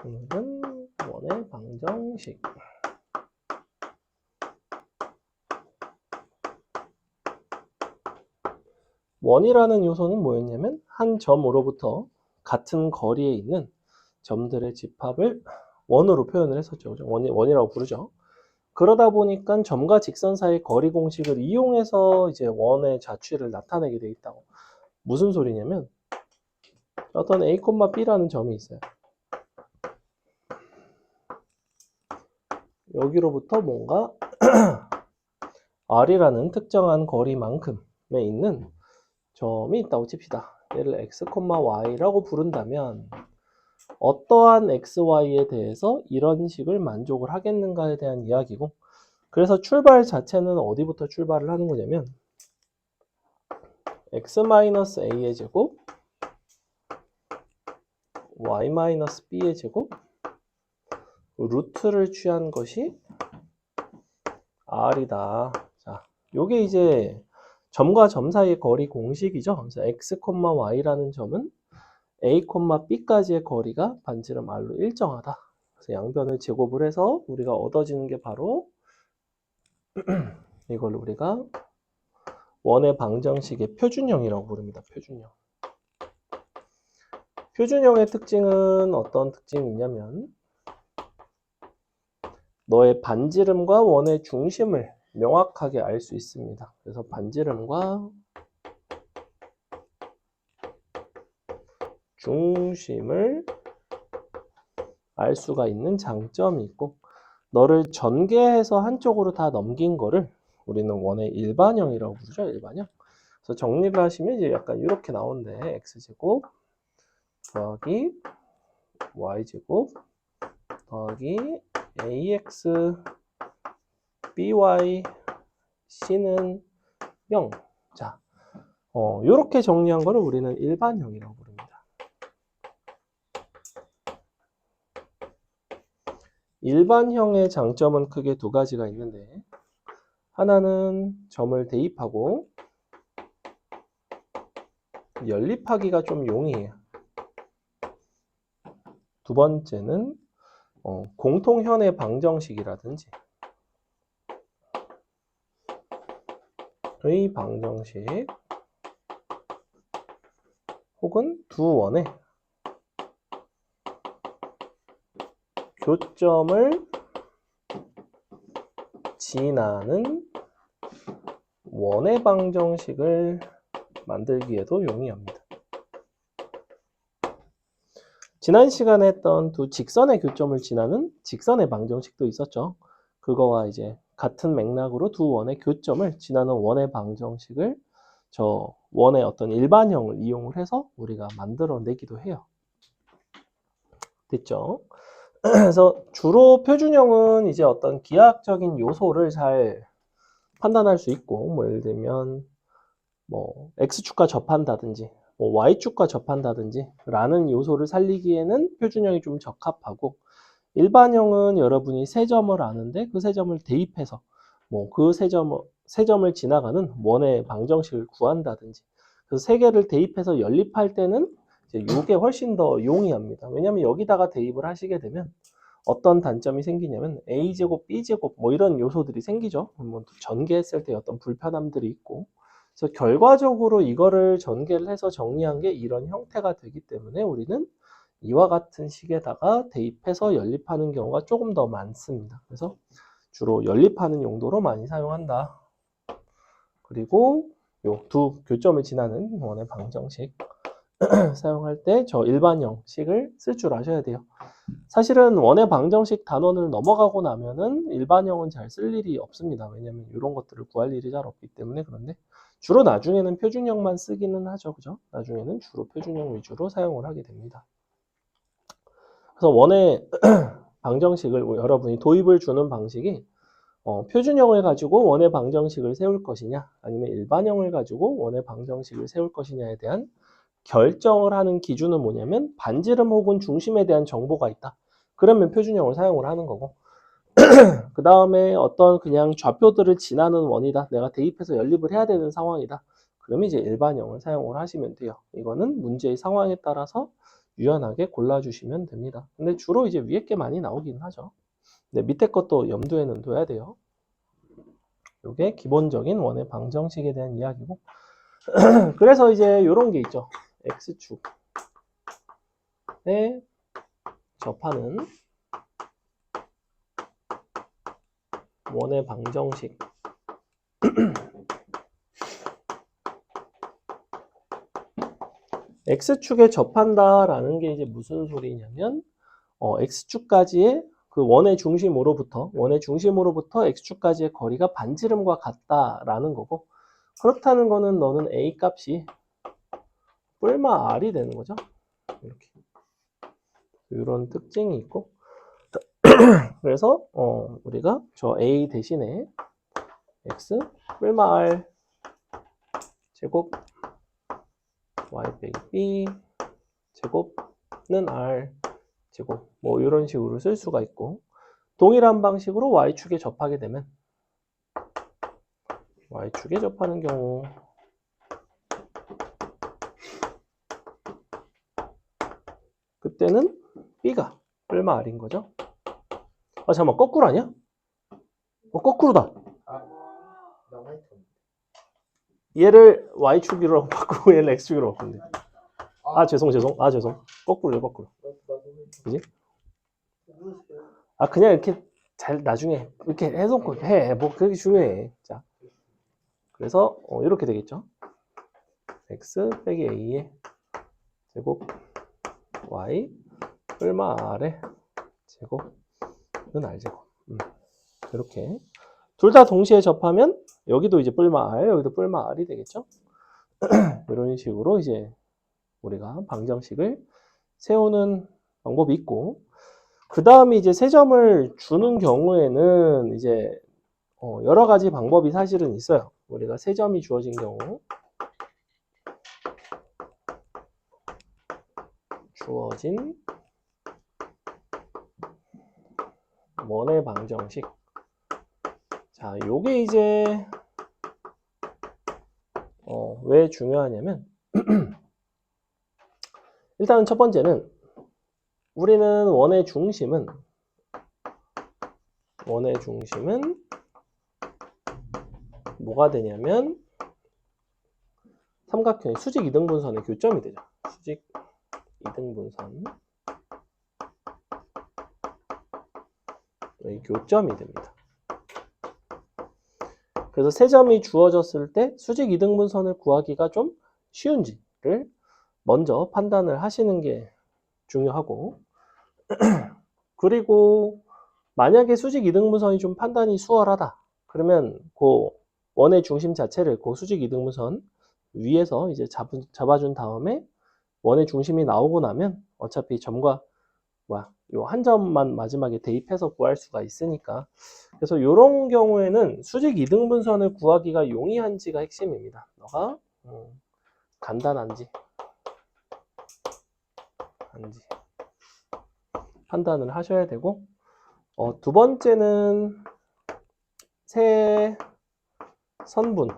오늘은 원의 방정식. 원이라는 요소는 뭐였냐면 한 점으로부터 같은 거리에 있는 점들의 집합을 원으로 표현을 했었죠. 원이라고 부르죠. 그러다 보니까 점과 직선 사이의 거리 공식을 이용해서 이제 원의 자취를 나타내게 돼 있다고. 무슨 소리냐면 어떤 A, B라는 점이 있어요. 여기로부터 뭔가 R이라는 특정한 거리만큼에 있는 점이 있다고 칩시다. 얘를 x, y라고 부른다면 어떠한 xy에 대해서 이런 식을 만족을 하겠는가에 대한 이야기고, 그래서 출발 자체는 어디부터 출발을 하는 거냐면 x-a의 제곱 y-b의 제곱 루트를 취한 것이 r이다. 자, 요게 이제 점과 점 사이의 거리 공식이죠. 그래서 x, y라는 점은 a, b까지의 거리가 반지름 r로 일정하다. 그래서 양변을 제곱을 해서 우리가 얻어지는 게 바로 이걸 우리가 원의 방정식의 표준형이라고 부릅니다. 표준형. 표준형의 특징은 어떤 특징이 있냐면 너의 반지름과 원의 중심을 명확하게 알 수 있습니다. 그래서 반지름과 중심을 알 수가 있는 장점이 있고, 너를 전개해서 한쪽으로 다 넘긴 거를 우리는 원의 일반형이라고 부르죠. 일반형. 그래서 정리를 하시면 이제 약간 이렇게 나오는데 x제곱 더하기 y제곱 더하기 ax by c는 0. 자, 이렇게 정리한 거를 우리는 일반형이라고 부릅니다. 일반형의 장점은 크게 두 가지가 있는데, 하나는 점을 대입하고 연립하기가 좀 용이해요. 두 번째는 공통현의 방정식이라든지 의 방정식 혹은 두 원의 교점을 지나는 원의 방정식을 만들기에도 용이합니다. 지난 시간에 했던 두 직선의 교점을 지나는 직선의 방정식도 있었죠. 그거와 이제 같은 맥락으로 두 원의 교점을 지나는 원의 방정식을 저 원의 어떤 일반형을 이용을 해서 우리가 만들어내기도 해요. 됐죠? 그래서 주로 표준형은 이제 어떤 기하학적인 요소를 잘 판단할 수 있고, 뭐 예를 들면 뭐 x축과 접한다든지 뭐 y축과 접한다든지 라는 요소를 살리기에는 표준형이 좀 적합하고, 일반형은 여러분이 세 점을 아는데 그 세 점을 대입해서 뭐 그 세 점을 지나가는 원의 방정식을 구한다든지, 그 세 개를 대입해서 연립할 때는 이제 이게 훨씬 더 용이합니다. 왜냐하면 여기다가 대입을 하시게 되면 어떤 단점이 생기냐면 a제곱, b제곱 뭐 이런 요소들이 생기죠. 뭐 전개했을 때 어떤 불편함들이 있고, 그래서 결과적으로 이거를 전개를 해서 정리한 게 이런 형태가 되기 때문에 우리는 이와 같은 식에다가 대입해서 연립하는 경우가 조금 더 많습니다. 그래서 주로 연립하는 용도로 많이 사용한다. 그리고 요 두 교점을 지나는 원의 방정식 사용할 때 저 일반형식을 쓸 줄 아셔야 돼요. 사실은 원의 방정식 단원을 넘어가고 나면은 일반형은 잘 쓸 일이 없습니다. 왜냐면 이런 것들을 구할 일이 잘 없기 때문에. 그런데 주로 나중에는 표준형만 쓰기는 하죠. 그죠? 나중에는 주로 표준형 위주로 사용을 하게 됩니다. 그래서 원의 방정식을 여러분이 도입을 주는 방식이 표준형을 가지고 원의 방정식을 세울 것이냐, 아니면 일반형을 가지고 원의 방정식을 세울 것이냐에 대한 결정을 하는 기준은 뭐냐면 반지름 혹은 중심에 대한 정보가 있다. 그러면 표준형을 사용을 하는 거고, 그 다음에 어떤 그냥 좌표들을 지나는 원이다. 내가 대입해서 연립을 해야 되는 상황이다. 그러면 이제 일반형을 사용을 하시면 돼요. 이거는 문제의 상황에 따라서 유연하게 골라주시면 됩니다. 근데 주로 이제 위에 게 많이 나오긴 하죠. 근데 밑에 것도 염두에는 둬야 돼요. 이게 기본적인 원의 방정식에 대한 이야기고 그래서 이제 이런 게 있죠. X축에 접하는 원의 방정식 X축에 접한다라는 게 이제 무슨 소리냐면 X축까지의 그 원의 중심으로부터 X축까지의 거리가 반지름과 같다라는 거고 그렇다는 거는 너는 A 값이 뿔마 R이 되는 거죠. 이렇게 이런 특징이 있고 그래서 우리가 저 A 대신에 X 뿔마 R 제곱 Y 빼기 B 제곱는 R 제곱 뭐 이런 식으로 쓸 수가 있고 동일한 방식으로 Y축에 접하게 되면 Y축에 접하는 경우 그때는 B가 뿔마 R인 거죠. 아 잠깐만 거꾸로 아니야? 거꾸로다. 얘를 Y축으로 바꾸고 얘를 X축으로 바꾸면 돼. 죄송. 거꾸로. 그지? 그냥 이렇게 잘 나중에 이렇게 해놓고 해. 뭐 그게 중요해. 자, 그래서 이렇게 되겠죠. X 빼기 A의 제곱 Y 뿔마 R의 제곱은 R 제곱. 이렇게 둘 다 동시에 접하면 여기도 이제 뿔마 R, 여기도 뿔마 R이 되겠죠. 이런 식으로 이제 우리가 방정식을 세우는 방법이 있고 그 다음에 이제 세 점을 주는 경우에는 이제 여러 가지 방법이 사실은 있어요. 우리가 세 점이 주어진 경우 주어진 원의 방정식 자, 요게 이제 왜 중요하냐면 일단 첫 번째는 우리는 원의 중심은 뭐가 되냐면 삼각형의 수직 이등분선의 교점이 되죠. 수직 이등분선의 교점이 됩니다. 그래서 세 점이 주어졌을 때 수직 이등분선을 구하기가 좀 쉬운지를 먼저 판단을 하시는 게 중요하고 그리고 만약에 수직 이등분선이 좀 판단이 수월하다. 그러면 그 원의 중심 자체를 그 수직 이등분선 위에서 이제 잡아준 다음에 원의 중심이 나오고 나면 어차피 점과 요 한 점만 마지막에 대입해서 구할 수가 있으니까 그래서 이런 경우에는 수직 이등분선을 구하기가 용이한지가 핵심입니다. 너가 간단한지 판단을 하셔야 되고 두 번째는 세 선분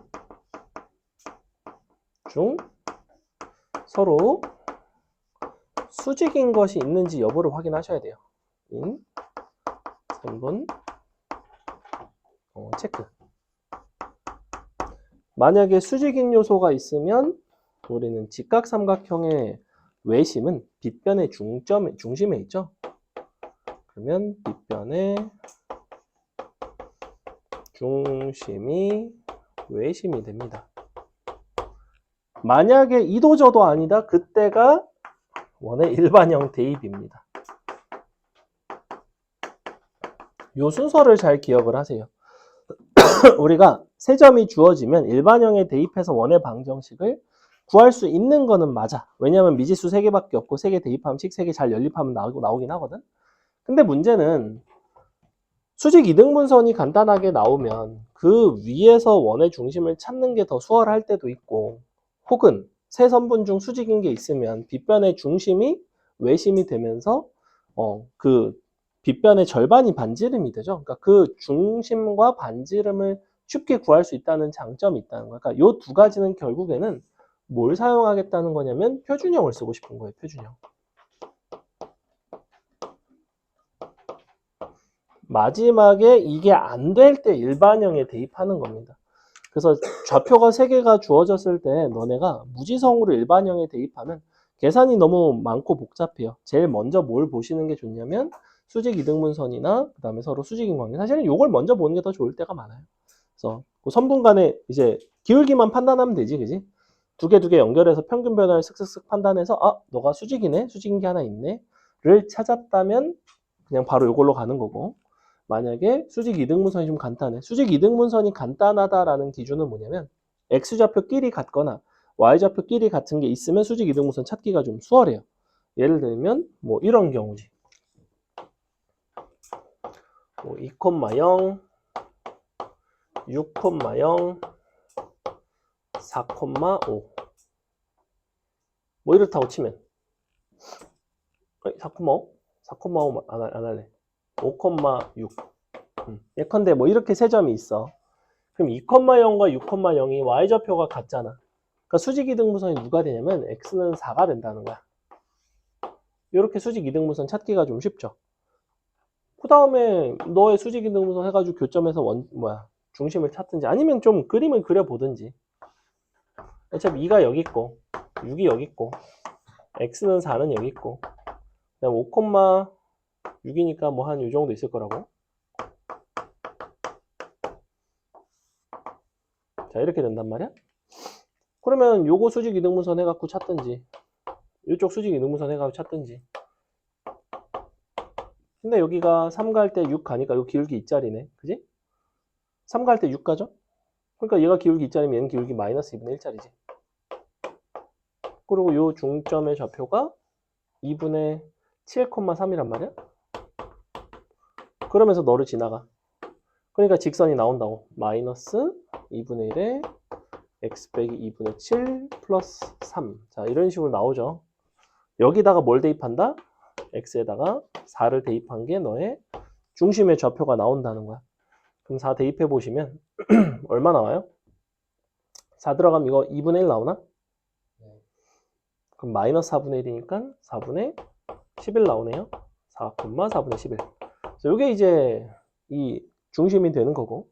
중 서로 수직인 것이 있는지 여부를 확인하셔야 돼요. 선분 체크. 만약에 수직인 요소가 있으면 우리는 직각삼각형의 외심은 빗변의 중심에 있죠. 그러면 빗변의 중심이 외심이 됩니다. 만약에 이도저도 아니다. 그때가 원의 일반형 대입입니다. 요 순서를 잘 기억을 하세요. 우리가 세 점이 주어지면 일반형에 대입해서 원의 방정식을 구할 수 있는 거는 맞아. 왜냐하면 미지수 3개밖에 없고 3개 대입하면 식 3개 잘 연립하면 나오긴 하거든. 근데 문제는 수직 이등분선이 간단하게 나오면 그 위에서 원의 중심을 찾는 게 더 수월할 때도 있고 혹은 세 선분 중 수직인 게 있으면 빗변의 중심이 외심이 되면서 그 빗변의 절반이 반지름이 되죠. 그러니까 그 중심과 반지름을 쉽게 구할 수 있다는 장점이 있다는 거예요. 그러니까 이 두 가지는 결국에는 뭘 사용하겠다는 거냐면 표준형을 쓰고 싶은 거예요. 표준형. 마지막에 이게 안 될 때 일반형에 대입하는 겁니다. 그래서 좌표가 3개가 주어졌을 때 너네가 무지성으로 일반형에 대입하면 계산이 너무 많고 복잡해요. 제일 먼저 뭘 보시는 게 좋냐면 수직 이등분선이나 그 다음에 서로 수직인 관계. 사실은 이걸 먼저 보는 게 더 좋을 때가 많아요. 그래서 그 선분 간에 이제 기울기만 판단하면 되지, 그지? 두 개 연결해서 평균 변화를 슥슥슥 판단해서 너가 수직이네, 수직인 게 하나 있네를 찾았다면 그냥 바로 이걸로 가는 거고, 만약에 수직 이등분선이 좀 간단해. 수직 이등분선이 간단하다라는 기준은 뭐냐면 x좌표끼리 같거나 y좌표끼리 같은 게 있으면 수직 이등분선 찾기가 좀 수월해요. 예를 들면 뭐 이런 경우지. 뭐 2,0, 6,0, 4,5 뭐 이렇다고 치면 4,5? 4,5 안 할래. 5,6 예컨대 뭐 이렇게 세 점이 있어. 그럼 2,0과 6,0이 y좌표가 같잖아. 그러니까 수직 이등분선이 누가 되냐면 x는 4가 된다는 거야. 이렇게 수직 이등분선 찾기가 좀 쉽죠. 그 다음에 너의 수직 이등분선 해가지고 교점에서 중심을 찾든지 아니면 좀 그림을 그려보든지. 어차피 2가 여기 있고 6이 여기 있고 x는 4는 여기 있고 그다음 5,6이니까 뭐 한 이 정도 있을 거라고. 자, 이렇게 된단 말이야. 그러면 요거 수직 이등분선 해갖고 찾든지 이쪽 수직 이등분선 해갖고 찾든지. 근데 여기가 3 갈 때 6 가니까 요 기울기 2짜리네. 그지? 3 갈 때 6 가죠? 그러니까 얘가 기울기 2짜리면 얘는 기울기 마이너스 2분의 1짜리지. 그리고 요 중점의 좌표가 2분의 7,3이란 말이야. 그러면서 너를 지나가. 그러니까 직선이 나온다고. 마이너스 2분의 1에 x 빼기 2분의 7 플러스 3. 자, 이런 식으로 나오죠. 여기다가 뭘 대입한다? x에다가 4를 대입한 게 너의 중심의 좌표가 나온다는 거야. 그럼 4 대입해 보시면 얼마 나와요? 4 들어가면 이거 2분의 1 나오나? 그럼 마이너스 4분의 1이니까 4분의 11 나오네요. 4,4분의 11. 그래서 이게 이제 이 중심이 되는 거고.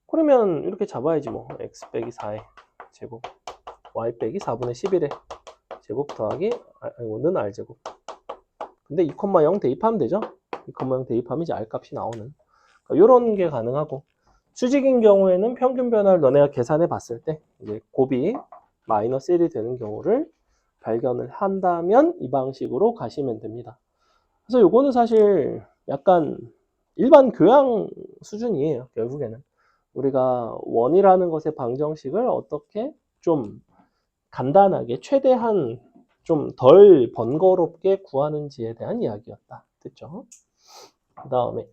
그러면 이렇게 잡아야지 뭐. x 빼기 4의 제곱, y 빼기 4분의 11의 제곱 더하기 는 r제곱. 근데 2,0 대입하면 되죠? 2,0 대입하면 이제 r값이 나오는. 그러니까 이런 게 가능하고. 수직인 경우에는 평균 변화를 너네가 계산해 봤을 때 이제 곱이 마이너스 1이 되는 경우를 발견을 한다면 이 방식으로 가시면 됩니다. 그래서 요거는 사실 약간 일반 교양 수준이에요. 결국에는 우리가 원이라는 것의 방정식을 어떻게 좀 간단하게 최대한 좀 덜 번거롭게 구하는지에 대한 이야기였다. 됐죠? 그 다음에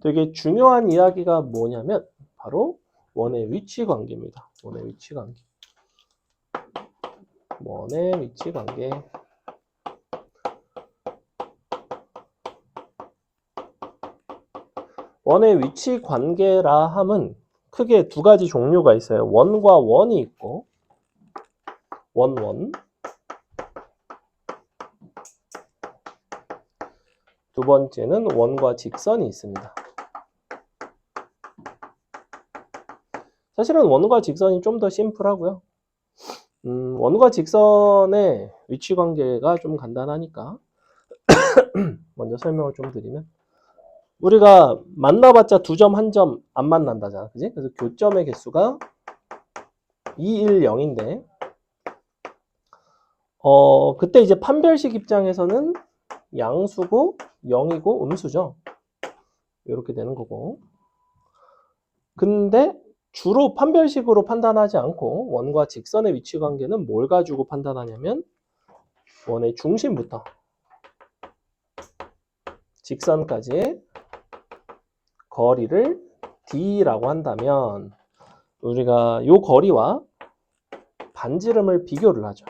되게 중요한 이야기가 뭐냐면 바로 원의 위치 관계입니다. 원의 위치 관계. 원의 위치 관계. 원의 위치 관계라 함은 크게 두 가지 종류가 있어요. 원과 원이 있고 원. 두 번째는 원과 직선이 있습니다. 사실은 원과 직선이 좀 더 심플하고요. 원과 직선의 위치 관계가 좀 간단하니까 먼저 설명을 좀 드리면 우리가 만나봤자 2점, 1점 안 만난다잖아. 그지? 그래서 교점의 개수가 2, 1, 0인데 그때 이제 판별식 입장에서는 양수고 0이고 음수죠. 이렇게 되는 거고. 근데 주로 판별식으로 판단하지 않고 원과 직선의 위치 관계는 뭘 가지고 판단하냐면 원의 중심부터 직선까지의 거리를 d라고 한다면 우리가 이 거리와 반지름을 비교를 하죠.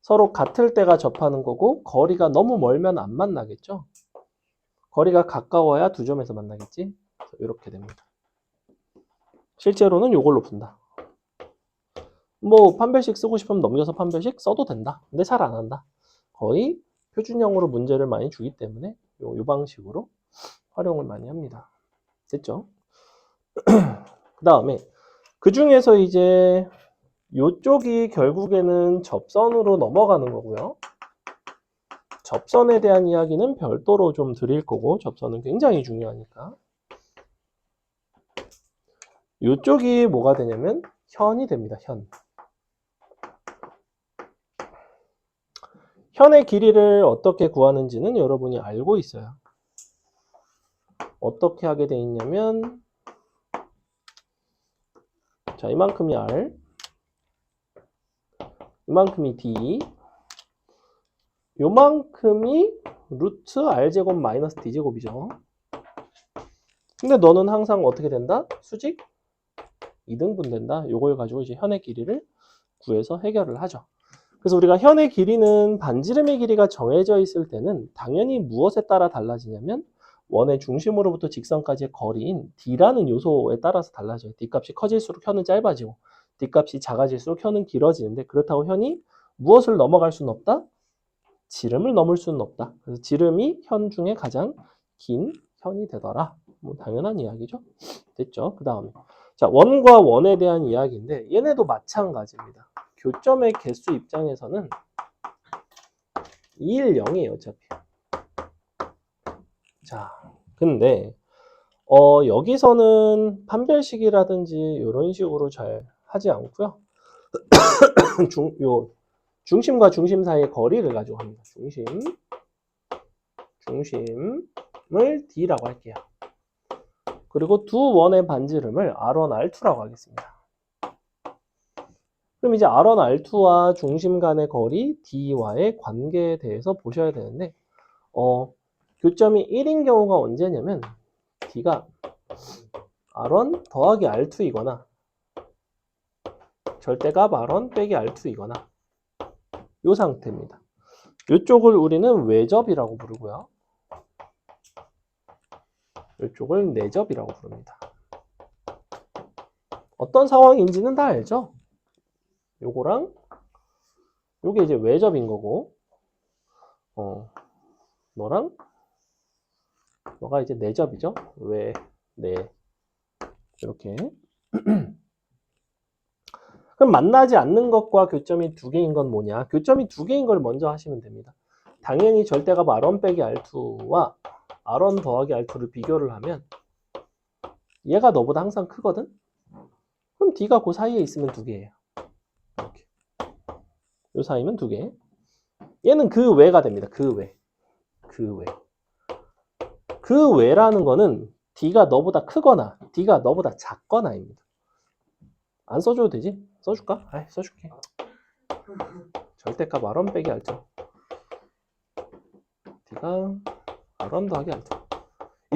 서로 같을 때가 접하는 거고 거리가 너무 멀면 안 만나겠죠. 거리가 가까워야 두 점에서 만나겠지. 이렇게 됩니다. 실제로는 이걸로 푼다. 뭐 판별식 쓰고 싶으면 넘겨서 판별식 써도 된다. 근데 잘 안 한다. 거의 표준형으로 문제를 많이 주기 때문에 요 방식으로 활용을 많이 합니다. 됐죠? 그 다음에 그 중에서 이제 요쪽이 결국에는 접선으로 넘어가는 거고요. 접선에 대한 이야기는 별도로 좀 드릴 거고, 접선은 굉장히 중요하니까. 요쪽이 뭐가 되냐면 현이 됩니다. 현. 현의 길이를 어떻게 구하는지는 여러분이 알고 있어요. 어떻게 하게 돼 있냐면, 자, 이만큼이 R, 이만큼이 D, 요만큼이 루트 R제곱 마이너스 D제곱이죠. 근데 너는 항상 어떻게 된다? 수직 2등분 된다. 요걸 가지고 이제 현의 길이를 구해서 해결을 하죠. 그래서 우리가 현의 길이는 반지름의 길이가 정해져 있을 때는 당연히 무엇에 따라 달라지냐면 원의 중심으로부터 직선까지의 거리인 D라는 요소에 따라서 달라져요. D값이 커질수록 현은 짧아지고 D값이 작아질수록 현은 길어지는데, 그렇다고 현이 무엇을 넘어갈 수는 없다? 지름을 넘을 수는 없다. 그래서 지름이 현 중에 가장 긴 현이 되더라. 뭐 당연한 이야기죠. 됐죠? 그 다음에 자, 원과 원에 대한 이야기인데 얘네도 마찬가지입니다. 교점의 개수 입장에서는 2, 1, 0이에요, 어차피. 자, 근데 여기서는 판별식이라든지 이런 식으로 잘 하지 않고요. 중심과 중심 사이의 거리를 가지고 합니다. 중심을 D라고 할게요. 그리고 두 원의 반지름을 R1, R2라고 하겠습니다. 그럼 이제 R1, R2와 중심 간의 거리 D와의 관계에 대해서 보셔야 되는데, 교점이 1인 경우가 언제냐면 D가 R1 더하기 R2이거나 절대값 R1 빼기 R2이거나 이 상태입니다. 이쪽을 우리는 외접이라고 부르고요. 이쪽을 내접이라고 부릅니다. 어떤 상황인지는 다 알죠? 요거랑 요게 이제 외접인 거고, 너가 이제 내접이죠? 내 이렇게. 그럼 만나지 않는 것과 교점이 두 개인 건 뭐냐? 교점이 두 개인 걸 먼저 하시면 됩니다. 당연히 절대값 R1 빼기 R2와 R1 더하기 R2를 비교를 하면 얘가 너보다 항상 크거든? 그럼 D가 그 사이에 있으면 두 개예요. 이렇게. 요 사이면 두 개. 얘는 그 외가 됩니다. 그 외. 그 외라는 거는 D가 너보다 크거나 D가 너보다 작거나입니다. 안 써줘도 되지? 써줄까? 아이, 써줄게. 절대값 R1 빼기 R2. D가 R1 더하기 R2.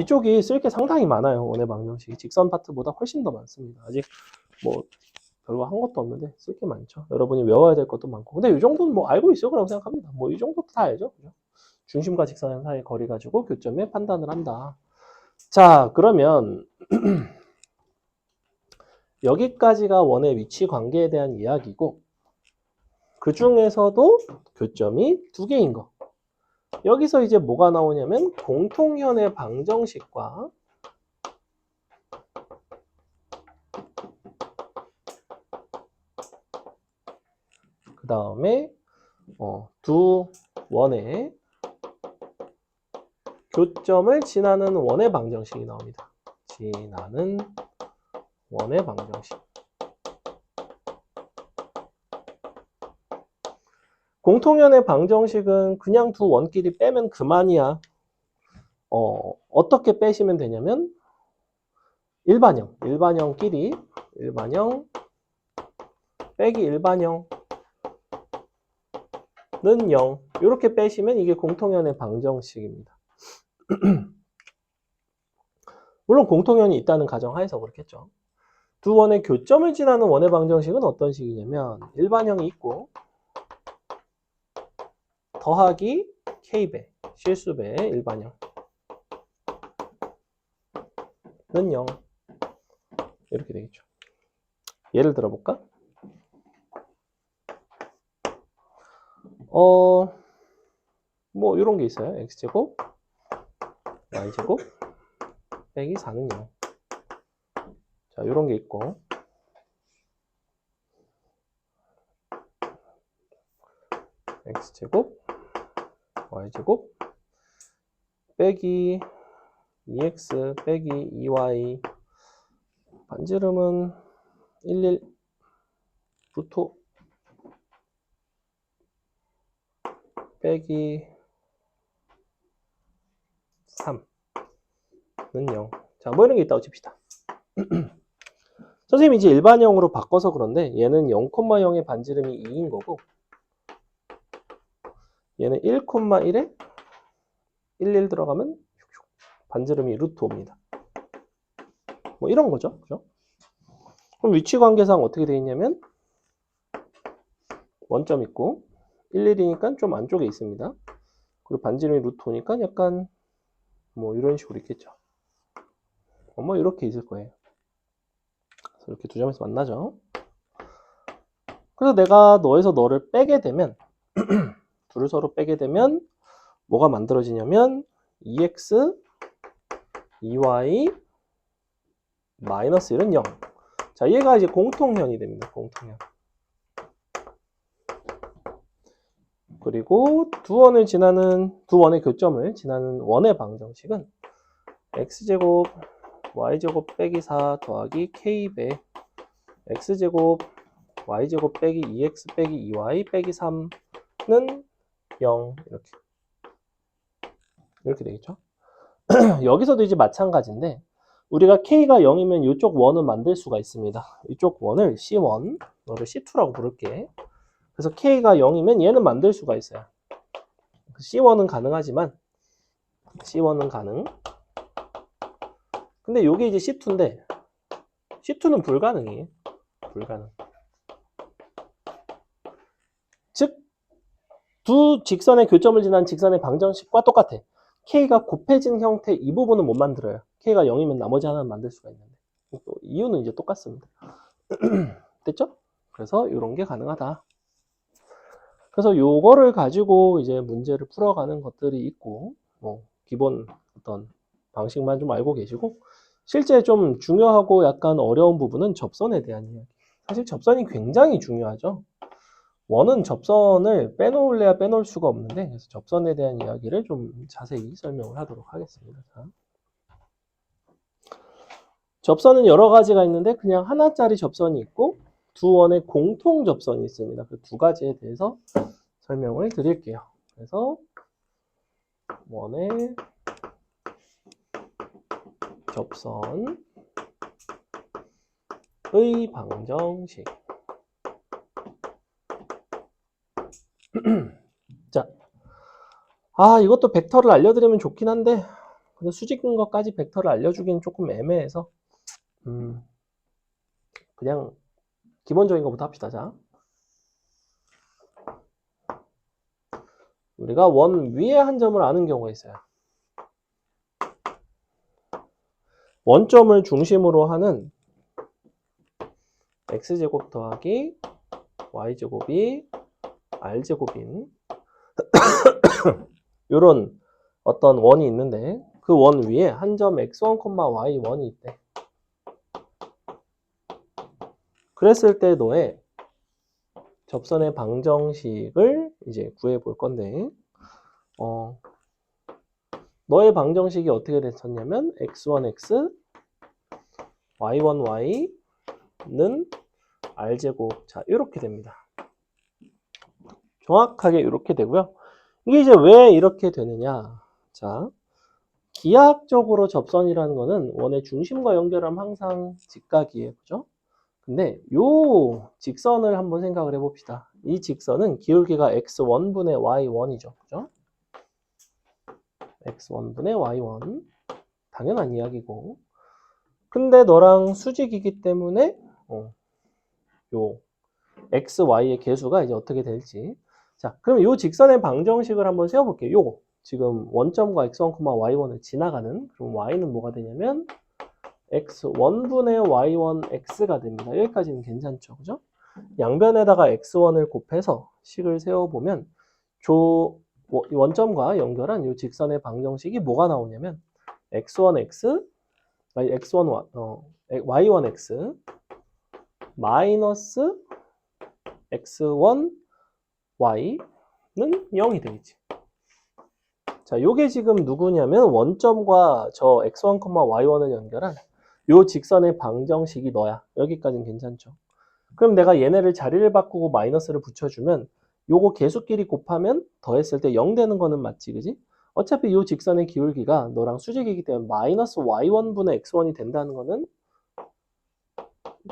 이쪽이 쓸 게 상당히 많아요. 원의 방정식이 직선 파트보다 훨씬 더 많습니다. 아직 뭐 별로 한 것도 없는데 쓸 게 많죠. 여러분이 외워야 될 것도 많고. 근데 이 정도는 뭐 알고 있을 거라고 생각합니다. 뭐 이 정도도 다 알죠. 그죠? 중심과 직선 사이의 거리 가지고 교점에 판단을 한다. 자, 그러면 여기까지가 원의 위치 관계에 대한 이야기고, 그 중에서도 교점이 두 개인 거. 여기서 이제 뭐가 나오냐면 공통현의 방정식과 그 다음에 두 원의 교점을 지나는 원의 방정식이 나옵니다. 지나는 원의 방정식. 공통연의 방정식은 그냥 두 원끼리 빼면 그만이야. 어떻게 빼시면 되냐면 일반형끼리 일반형 빼기 일반형은 0 이렇게 빼시면 이게 공통연의 방정식입니다. 물론 공통연이 있다는 가정하에서 그렇겠죠. 두 원의 교점을 지나는 원의 방정식은 어떤 식이냐면 일반형이 있고 더하기 k배 실수배의 일반형은 0 이렇게 되겠죠. 예를 들어볼까? 뭐 이런 게 있어요. x제곱 y제곱 빼기 4는 0. 자, 이런 게 있고 x제곱 y제곱 빼기 2x 빼기 2y 반지름은 11 루트 빼기 3는 0. 자, 뭐 이런 게 있다고 칩시다. 선생님이 이제 일반형으로 바꿔서 그런데 얘는 0,0의 반지름이 2인 거고 얘는 1,1에 11 들어가면 반지름이 루트 5입니다. 뭐 이런 거죠. 그죠? 그럼 위치 관계상 어떻게 되어 있냐면 원점 있고 11이니까 좀 안쪽에 있습니다. 그리고 반지름이 루트 5니까 약간 뭐 이런 식으로 있겠죠. 뭐 이렇게 있을 거예요. 그래서 이렇게 두 점에서 만나죠. 그래서 내가 너에서 너를 빼게 되면 둘을 서로 빼게 되면 뭐가 만들어지냐면 2x 2y 마이너스 1은 0. 자, 얘가 이제 공통현이 됩니다. 공통현. 그리고 두 원의 교점을 지나는 원의 방정식은 x제곱 y제곱 빼기 4 더하기 k배 x제곱 y제곱 빼기 2x 빼기 2y 빼기 3는 0 이렇게 되겠죠. 여기서도 이제 마찬가지인데 우리가 k가 0이면 이쪽 원은 만들 수가 있습니다. 이쪽 원을 C1, 너를 C2라고 부를게. 그래서 k가 0이면 얘는 만들 수가 있어요. C1은 가능하지만 C1은 가능. 근데 이게 이제 C2인데 C2는 불가능이에요. 불가능. 즉, 두 직선의 교점을 지난 직선의 방정식과 똑같아. k가 곱해진 형태 이 부분은 못 만들어요. k가 0이면 나머지 하나는 만들 수가 있는데. 또 이유는 이제 똑같습니다. 됐죠? 그래서 이런 게 가능하다. 그래서 요거를 가지고 이제 문제를 풀어가는 것들이 있고, 뭐 기본 어떤 방식만 좀 알고 계시고, 실제 좀 중요하고 약간 어려운 부분은 접선에 대한 이야기. 사실 접선이 굉장히 중요하죠. 원은 접선을 빼놓을래야 빼놓을 수가 없는데, 그래서 접선에 대한 이야기를 좀 자세히 설명을 하도록 하겠습니다. 자. 접선은 여러 가지가 있는데 그냥 하나짜리 접선이 있고 두 원의 공통 접선이 있습니다. 그 두 가지에 대해서 설명을 드릴게요. 그래서 원의 접선의 방정식. 자, 이것도 벡터를 알려드리면 좋긴 한데 근데 수직 근거까지 벡터를 알려주기는 조금 애매해서 그냥 기본적인 것부터 합시다. 자, 우리가 원 위에 한 점을 아는 경우가 있어요. 원점을 중심으로 하는 x제곱 더하기 y제곱이 r제곱인 이런 어떤 원이 있는데 그 원 위에 한 점 x1, y1이 있대. 그랬을 때 너의 접선의 방정식을 이제 구해 볼 건데 너의 방정식이 어떻게 됐었냐면 x1x y1y는 r제곱. 자, 이렇게 됩니다. 정확하게 이렇게 되고요. 이게 이제 왜 이렇게 되느냐. 자, 기하학적으로 접선이라는 거는 원의 중심과 연결하면 항상 직각이에요. 그죠? 근데 요 직선을 한번 생각을 해봅시다. 이 직선은 기울기가 x1분의 y1이죠. 그죠? x1분의 y1. 당연한 이야기고. 근데 너랑 수직이기 때문에 요 x, y의 개수가 이제 어떻게 될지. 자, 그럼 요 직선의 방정식을 한번 세워볼게요. 요거. 지금 원점과 x1, y1을 지나가는, 그럼 y는 뭐가 되냐면 x1분의 y1 x가 됩니다. 여기까지는 괜찮죠. 그죠? 양변에다가 x1을 곱해서 식을 세워보면 원점과 연결한 이 직선의 방정식이 뭐가 나오냐면 x1x, y1x 마이너스 x1y는 0이 되겠지. 자, 요게 지금 누구냐면 원점과 저 x1, y1을 연결한 요 직선의 방정식이 너야. 여기까지는 괜찮죠. 그럼 내가 얘네를 자리를 바꾸고 마이너스를 붙여주면 요거 개수끼리 곱하면 더했을 때 0 되는 거는 맞지, 그지? 어차피 요 직선의 기울기가 너랑 수직이기 때문에 마이너스 y1분의 x1이 된다는 거는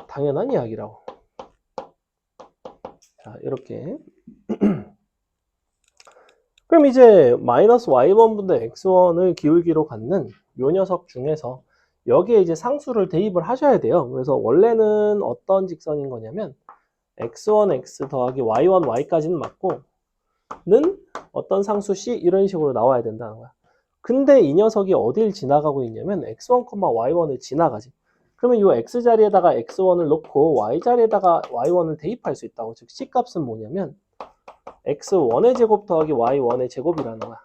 당연한 이야기라고. 자, 이렇게. 그럼 이제 마이너스 y1분의 x1을 기울기로 갖는 요 녀석 중에서 여기에 이제 상수를 대입을 하셔야 돼요. 그래서 원래는 어떤 직선인 거냐면 x1, x 더하기 y1, y까지는 맞고 는 어떤 상수 c 이런 식으로 나와야 된다는 거야. 근데 이 녀석이 어딜 지나가고 있냐면 x1, y1을 지나가지. 그러면 이 x 자리에다가 x1을 놓고 y 자리에다가 y1을 대입할 수 있다고. 즉 c 값은 뭐냐면 x1의 제곱 더하기 y1의 제곱이라는 거야.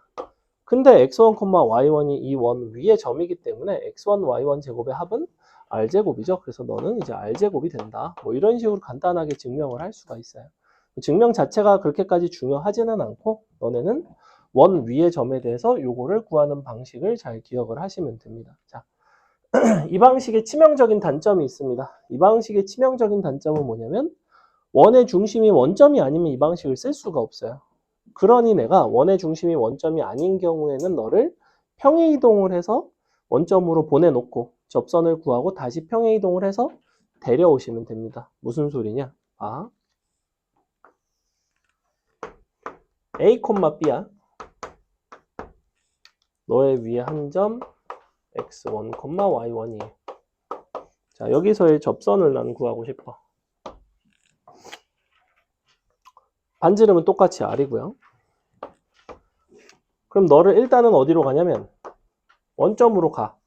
근데 x1, y1이 이 원 위의 점이기 때문에 x1, y1 제곱의 합은 r제곱이죠. 그래서 너는 이제 r제곱이 된다. 뭐 이런 식으로 간단하게 증명을 할 수가 있어요. 증명 자체가 그렇게까지 중요하지는 않고 너네는 원 위의 점에 대해서 요거를 구하는 방식을 잘 기억을 하시면 됩니다. 자, 이 방식의 치명적인 단점이 있습니다. 이 방식의 치명적인 단점은 뭐냐면 원의 중심이 원점이 아니면 이 방식을 쓸 수가 없어요. 그러니 내가 원의 중심이 원점이 아닌 경우에는 너를 평행 이동을 해서 원점으로 보내놓고 접선을 구하고 다시 평행 이동을 해서 데려오시면 됩니다. 무슨 소리냐? 아, A, B야. 너의 위에 한 점 x1, y1이에요. 자, 여기서의 접선을 난 구하고 싶어. 반지름은 똑같이 r이고요. 그럼 너를 일단은 어디로 가냐면 원점으로 가.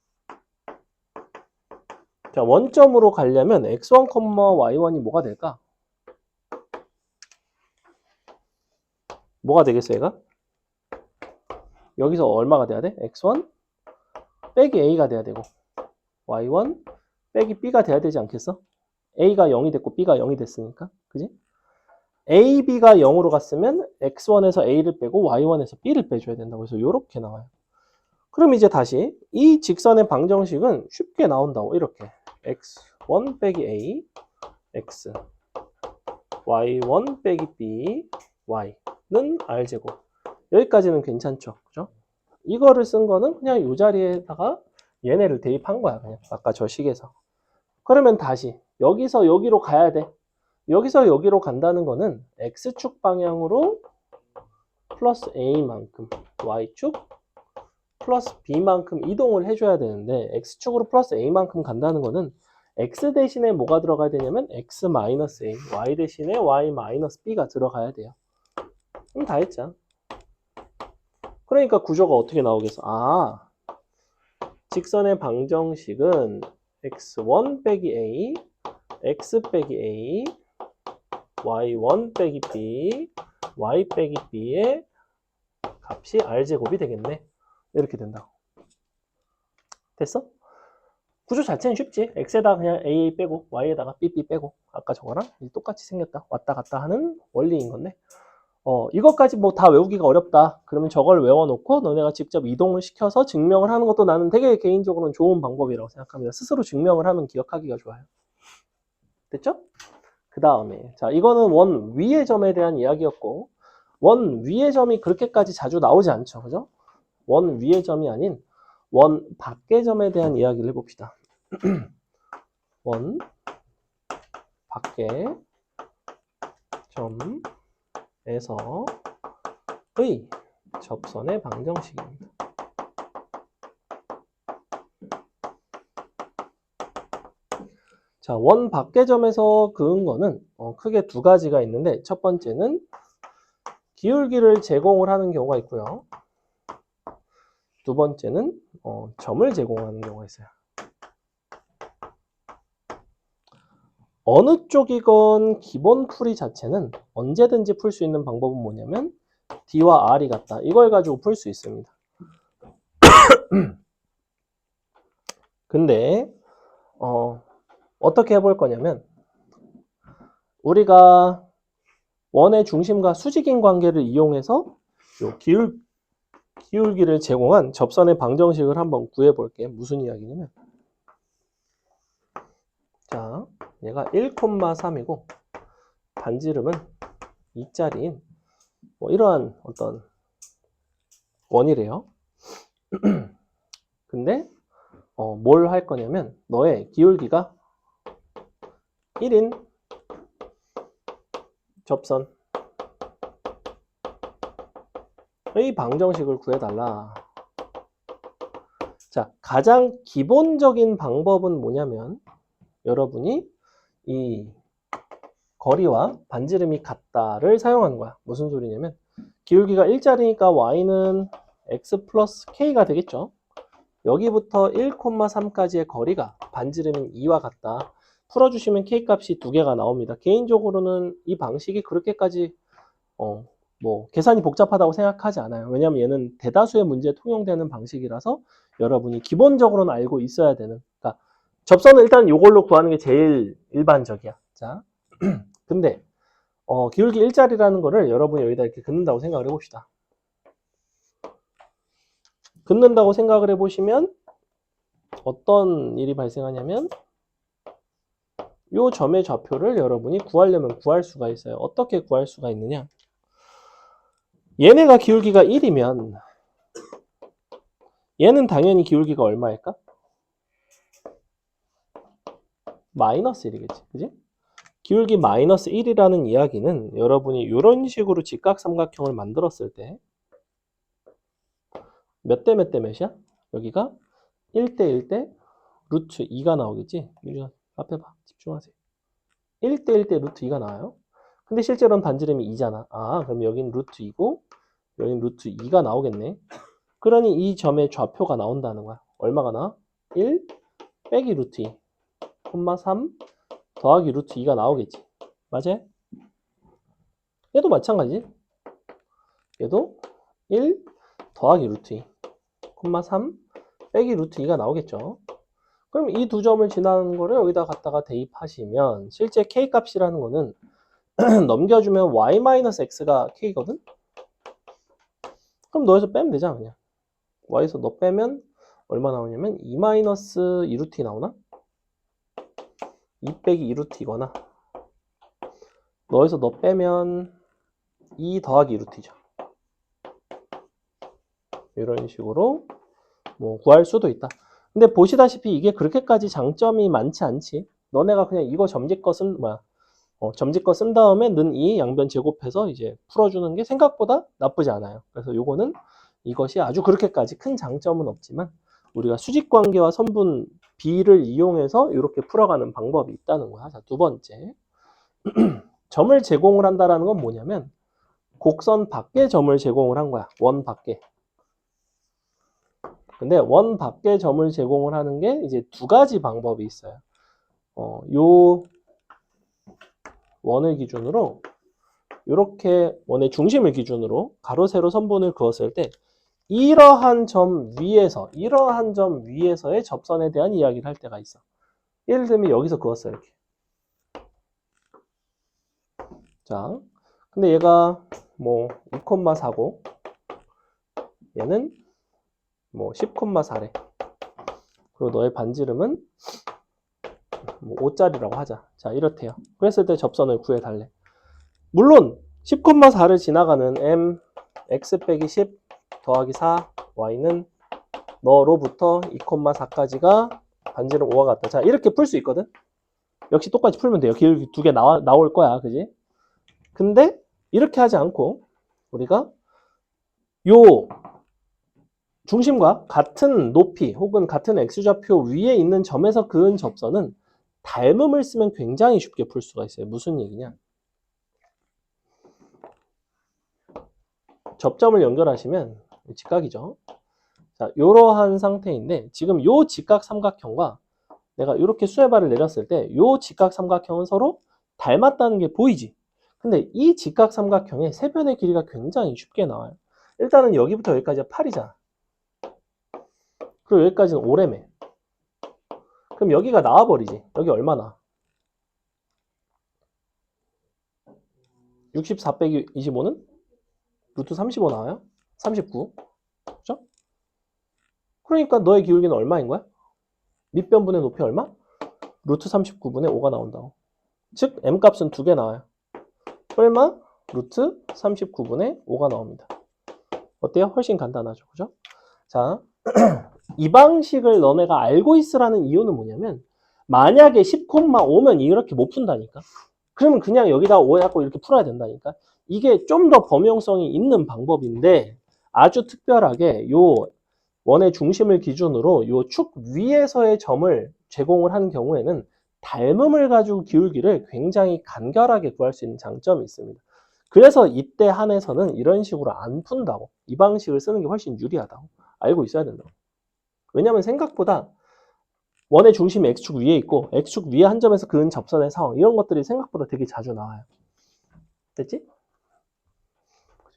자, 원점으로 가려면 x1, y1이 뭐가 될까? 뭐가 되겠어, 얘가? 여기서 얼마가 돼야 돼? x1 빼기 a가 돼야 되고 y1 빼기 b가 돼야 되지 않겠어? a가 0이 됐고 b가 0이 됐으니까. 그지? a, b가 0으로 갔으면 x1에서 a를 빼고 y1에서 b를 빼줘야 된다고 해서 이렇게 나와요. 그럼 이제 다시 이 직선의 방정식은 쉽게 나온다고. 이렇게 x1 빼기 a x y1 빼기 b y는 r제곱. 여기까지는 괜찮죠. 그죠? 이거를 쓴 거는 그냥 이 자리에다가 얘네를 대입한 거야. 그냥 아까 저 식에서. 그러면 다시 여기서 여기로 가야 돼. 여기서 여기로 간다는 거는 x축 방향으로 플러스 a만큼, y축 플러스 b만큼 이동을 해줘야 되는데 x축으로 플러스 a만큼 간다는 거는 x 대신에 뭐가 들어가야 되냐면 x 마이너스 a, y 대신에 y 마이너스 b가 들어가야 돼요. 그럼 다 했죠. 그러니까 구조가 어떻게 나오겠어? 아, 직선의 방정식은 x1 빼기 a, x 빼기 a, y1 빼기 b, y 빼기 b의 값이 r제곱이 되겠네. 이렇게 된다고. 됐어? 구조 자체는 쉽지. x에다가 그냥 a 빼고 y에다가 bb 빼고 아까 저거랑 똑같이 생겼다. 왔다 갔다 하는 원리인 건데 이것까지 뭐 다 외우기가 어렵다. 그러면 저걸 외워놓고 너네가 직접 이동을 시켜서 증명을 하는 것도 나는 되게 개인적으로는 좋은 방법이라고 생각합니다. 스스로 증명을 하면 기억하기가 좋아요. 됐죠? 그 다음에 자, 이거는 원 위의 점에 대한 이야기였고 원 위의 점이 그렇게까지 자주 나오지 않죠. 그죠? 원 위의 점이 아닌 원 밖의 점에 대한 이야기를 해봅시다. 원 밖의 점에서의 접선의 방정식입니다. 자, 원 밖의 점에서 그은 거는 크게 두 가지가 있는데 첫 번째는 기울기를 제공을 하는 경우가 있고요. 두 번째는 점을 제공하는 경우가 있어요. 어느 쪽이건 기본 풀이 자체는 언제든지 풀 수 있는 방법은 뭐냐면 D와 R이 같다. 이걸 가지고 풀 수 있습니다. 근데 어떻게 해볼 거냐면 우리가 원의 중심과 수직인 관계를 이용해서 요 기울기를 제공한 접선의 방정식을 한번 구해볼게요. 무슨 이야기냐면 자, 얘가 1,3이고 반지름은 2짜리인 뭐 이러한 어떤 원이래요. 근데 뭘 할 거냐면 너의 기울기가 1인 접선의 방정식을 구해달라. 자, 가장 기본적인 방법은 뭐냐면 여러분이 이 거리와 반지름이 같다를 사용하는 거야. 무슨 소리냐면 기울기가 1짜리니까 y는 x 플러스 k가 되겠죠. 여기부터 1,3까지의 거리가 반지름인 2와 같다. 풀어주시면 k값이 2개가 나옵니다. 개인적으로는 이 방식이 그렇게까지 뭐 계산이 복잡하다고 생각하지 않아요. 왜냐하면 얘는 대다수의 문제에 통용되는 방식이라서 여러분이 기본적으로는 알고 있어야 되는. 그러니까 접선은 일단 이걸로 구하는 게 제일 일반적이야. 자, 근데 기울기 1짜리라는 거를 여러분이 여기다 이렇게 긋는다고 생각을 해봅시다. 긋는다고 생각을 해보시면 어떤 일이 발생하냐면 이 점의 좌표를 여러분이 구하려면 구할 수가 있어요. 어떻게 구할 수가 있느냐? 얘네가 기울기가 1이면 얘는 당연히 기울기가 얼마일까? 마이너스 1이겠지. 그지? 기울기 마이너스 1이라는 이야기는 여러분이 이런 식으로 직각삼각형을 만들었을 때 몇 대 몇 대 몇이야? 여기가 1대 1대 루트 2가 나오겠지? 유준아, 앞에 봐. 집중하세요. 1대 1대 루트 2가 나와요. 근데 실제로는 반지름이 2잖아. 아, 그럼 여긴 루트 2고 여긴 루트 2가 나오겠네. 그러니 이 점의 좌표가 나온다는 거야. 얼마가 나와? 1 빼기 루트 2, 3 더하기 루트 2가 나오겠지. 맞아요? 얘도 마찬가지. 얘도 1 더하기 루트 2, 3 빼기 루트 2가 나오겠죠. 그럼 이 두 점을 지나는 거를 여기다 갖다가 대입하시면 실제 k 값이라는 거는 넘겨주면 y-x가 k거든? 그럼 너에서 빼면 되잖아, 그냥. y에서 너 빼면 얼마 나오냐면 2-2 루트 2 나오나? 2 빼기 2 루트 2거나 너에서 너 빼면 2 더하기 2 루트죠. 이런 식으로 뭐 구할 수도 있다. 근데 보시다시피 이게 그렇게까지 장점이 많지 않지. 너네가 그냥 이거 점집거 점집거 쓴 다음에 는 2 양변 제곱해서 이제 풀어주는 게 생각보다 나쁘지 않아요. 그래서 요거는 이것이 아주 그렇게까지 큰 장점은 없지만 우리가 수직관계와 선분 B를 이용해서 이렇게 풀어가는 방법이 있다는 거야. 자, 두 번째. 점을 제공을 한다는 건 뭐냐면 곡선 밖에 점을 제공을 한 거야. 원 밖에. 근데 원 밖에 점을 제공을 하는 게 이제 두 가지 방법이 있어요. 요 원을 기준으로 이렇게 원의 중심을 기준으로 가로 세로 선분을 그었을 때 이러한 점 위에서의 접선에 대한 이야기를 할 때가 있어. 예를 들면 여기서 그었어요. 이렇게. 자, 근데 얘가 뭐 2,4고 얘는 뭐 10,4래. 그리고 너의 반지름은 뭐 5짜리라고 하자. 자, 이렇대요. 그랬을 때 접선을 구해달래. 물론 10,4를 지나가는 m x 빼기 10 더하기 4 y는 너로부터 2,4까지가 반지름 5와 같다. 자, 이렇게 풀 수 있거든. 역시 똑같이 풀면 돼요. 기울기 두 개 나올 거야. 그지? 근데 이렇게 하지 않고 우리가 요 중심과 같은 높이 혹은 같은 x좌표 위에 있는 점에서 그은 접선은 닮음을 쓰면 굉장히 쉽게 풀 수가 있어요. 무슨 얘기냐? 접점을 연결하시면 직각이죠. 자, 이러한 상태인데 지금 요 직각 삼각형과 내가 이렇게 수에바를 내렸을 때 요 직각 삼각형은 서로 닮았다는 게 보이지. 근데 이 직각삼각형의 세변의 길이가 굉장히 쉽게 나와요. 일단은 여기부터 여기까지가 8이잖아. 그리고 여기까지는 5래매. 그럼 여기가 나와버리지. 여기 얼마나? 64 빼기 25는? 루트 35 나와요? 39. 그죠? 그러니까 너의 기울기는 얼마인 거야? 밑변분의 높이 얼마? 루트 39분의 5가 나온다고. 즉 m값은 2개 나와요. 얼마? 루트 39분의 5가 나옵니다. 어때요? 훨씬 간단하죠. 그죠? 자, 이 방식을 너네가 알고 있으라는 이유는 뭐냐면 만약에 10,5면 이렇게 못 푼다니까. 그러면 그냥 여기다 5 해갖고 이렇게 풀어야 된다니까. 이게 좀 더 범용성이 있는 방법인데 아주 특별하게 요 원의 중심을 기준으로 요 축 위에서의 점을 제공을 한 경우에는 닮음을 가지고 기울기를 굉장히 간결하게 구할 수 있는 장점이 있습니다. 그래서 이때 한해서는 이런 식으로 안 푼다고. 이 방식을 쓰는 게 훨씬 유리하다고. 알고 있어야 된다고. 왜냐하면 생각보다 원의 중심이 X축 위에 있고 X축 위에 한 점에서 그은 접선의 상황 이런 것들이 생각보다 되게 자주 나와요. 됐지?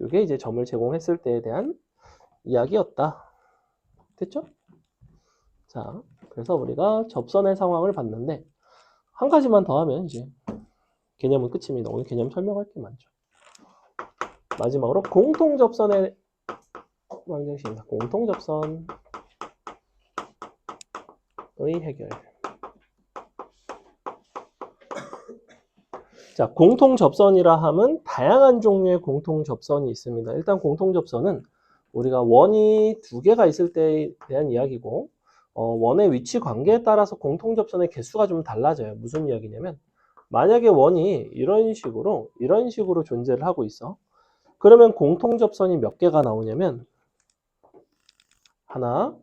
이게 이제 점을 제공했을 때에 대한 이야기였다. 됐죠? 자, 그래서 우리가 접선의 상황을 봤는데 한 가지만 더 하면 이제 개념은 끝입니다. 오늘 개념 설명할 게 많죠. 마지막으로 공통접선의 방정식입니다. 공통접선의 해결. 자, 공통접선이라 함은 다양한 종류의 공통접선이 있습니다. 일단 공통접선은 우리가 원이 2개가 있을 때에 대한 이야기고 원의 위치 관계에 따라서 공통접선의 개수가 좀 달라져요. 무슨 이야기냐면 만약에 원이 이런 식으로 존재를 하고 있어. 그러면 공통접선이 몇 개가 나오냐면 하나,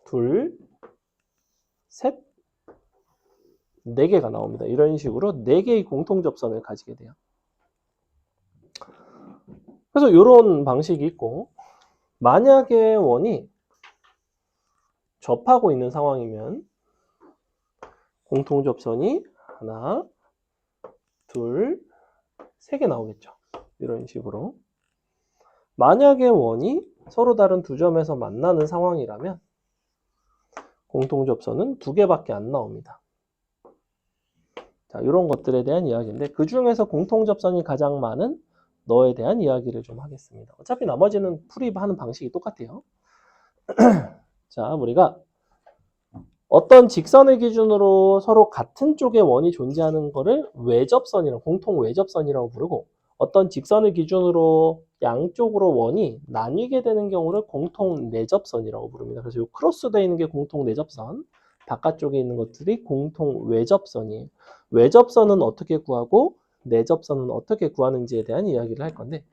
둘, 셋, 4개가 나옵니다. 이런 식으로 4개의 공통접선을 가지게 돼요. 그래서 이런 방식이 있고 만약에 원이 접하고 있는 상황이면 공통접선이 하나, 둘, 3개 나오겠죠. 이런 식으로. 만약에 원이 서로 다른 두 점에서 만나는 상황이라면 공통접선은 2개밖에 안 나옵니다. 자, 이런 것들에 대한 이야기인데 그 중에서 공통접선이 가장 많은 너에 대한 이야기를 좀 하겠습니다. 어차피 나머지는 풀이하는 방식이 똑같아요. 자, 우리가 어떤 직선을 기준으로 서로 같은 쪽의 원이 존재하는 것을 외접선이라고, 공통 외접선이라고 부르고 어떤 직선을 기준으로 양쪽으로 원이 나뉘게 되는 경우를 공통 내접선이라고 부릅니다. 그래서 이 크로스되어 있는 게 공통 내접선, 바깥쪽에 있는 것들이 공통 외접선이에요. 외접선은 어떻게 구하고 내접선은 어떻게 구하는지에 대한 이야기를 할 건데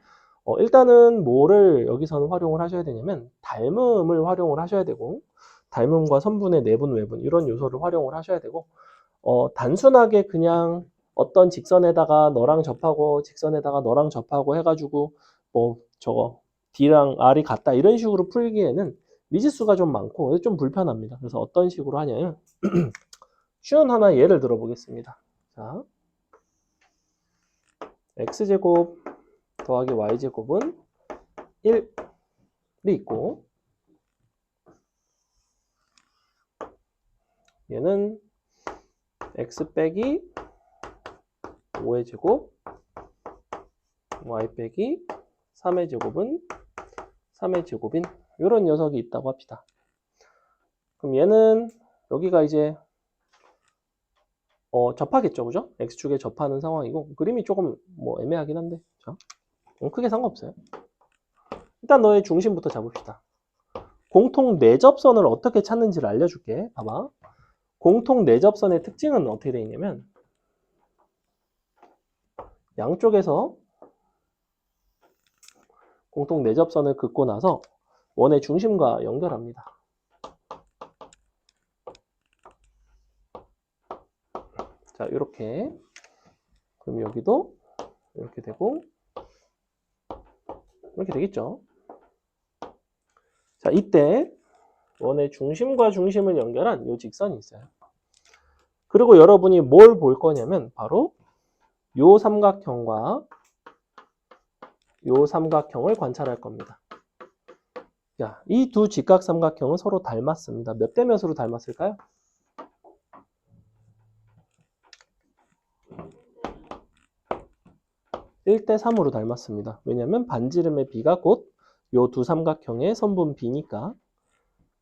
일단은 뭐를 여기서는 활용을 하셔야 되냐면 닮음을 활용을 하셔야 되고 닮음과 선분의 내분, 외분 이런 요소를 활용을 하셔야 되고 단순하게 그냥 어떤 직선에다가 너랑 접하고 직선에다가 너랑 접하고 해가지고 뭐 저거 D랑 R이 같다 이런 식으로 풀기에는 미지수가 좀 많고 좀 불편합니다. 그래서 어떤 식으로 하냐면 쉬운 하나 예를 들어 보겠습니다. 자, x제곱 더하기 y제곱은 1이 있고 얘는 x 빼기 5의 제곱 y 빼기 3의 제곱은 3의 제곱인 이런 녀석이 있다고 합시다. 그럼 얘는 여기가 이제 접하겠죠, 그죠? x축에 접하는 상황이고 그림이 조금 뭐 애매하긴 한데 자, 크게 상관없어요. 일단 너의 중심부터 잡읍시다. 공통 내접선을 어떻게 찾는지를 알려줄게. 봐봐. 공통 내접선의 특징은 어떻게 되어 있냐면 양쪽에서 공통 내접선을 긋고 나서 원의 중심과 연결합니다. 자, 이렇게. 그럼 여기도 이렇게 되고 이렇게 되겠죠. 자, 이때 원의 중심과 중심을 연결한 이 직선이 있어요. 그리고 여러분이 뭘 볼 거냐면 바로 요 삼각형과 요 삼각형을 관찰할 겁니다. 자, 이 두 직각삼각형은 서로 닮았습니다. 몇 대 몇으로 닮았을까요? 1대 3으로 닮았습니다. 왜냐하면 반지름의 비가 곧 요 두 삼각형의 선분 비니까.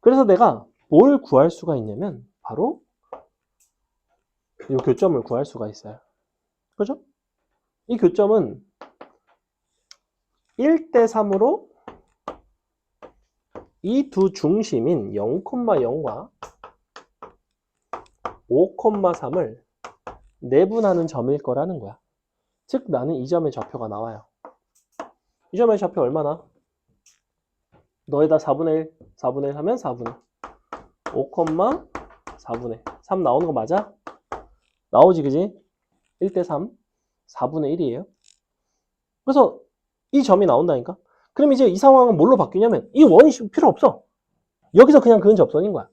그래서 내가 뭘 구할 수가 있냐면 바로 이 교점을 구할 수가 있어요. 그죠? 이 교점은 1대 3으로 이 두 중심인 0,0과 5,3을 내분하는 점일 거라는 거야. 즉 나는 이 점의 좌표가 나와요. 이 점의 좌표 얼마나? 너에다 4분의 1, 4분의 1 하면 4분의 5,4분의 3 나오는 거 맞아? 나오지, 그지? 1대 3, 4분의 1이에요. 그래서 이 점이 나온다니까? 그럼 이제 이 상황은 뭘로 바뀌냐면 이 원이 필요 없어. 여기서 그냥 그은 접선인 거야.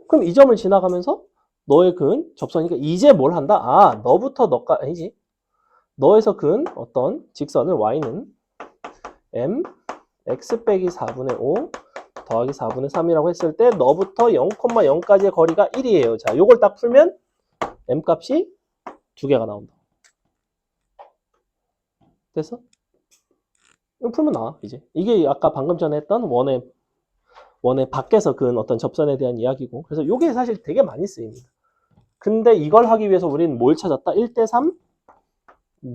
그럼 이 점을 지나가면서 너의 그은 접선이니까 이제 뭘 한다? 아, 너부터 너가 아니지. 너에서 그은 어떤 직선을 y는 m x 빼기 4분의 5 더하기 4분의 3이라고 했을 때 너부터 0,0까지의 거리가 1이에요. 자, 요걸 딱 풀면 m 값이 2개가 나온다. 됐어? 이거 풀면 나와, 이제. 이게 아까 방금 전에 했던 원의 밖에서 그은 어떤 접선에 대한 이야기고. 그래서 요게 사실 되게 많이 쓰입니다. 근데 이걸 하기 위해서 우리는 뭘 찾았다? 1대 3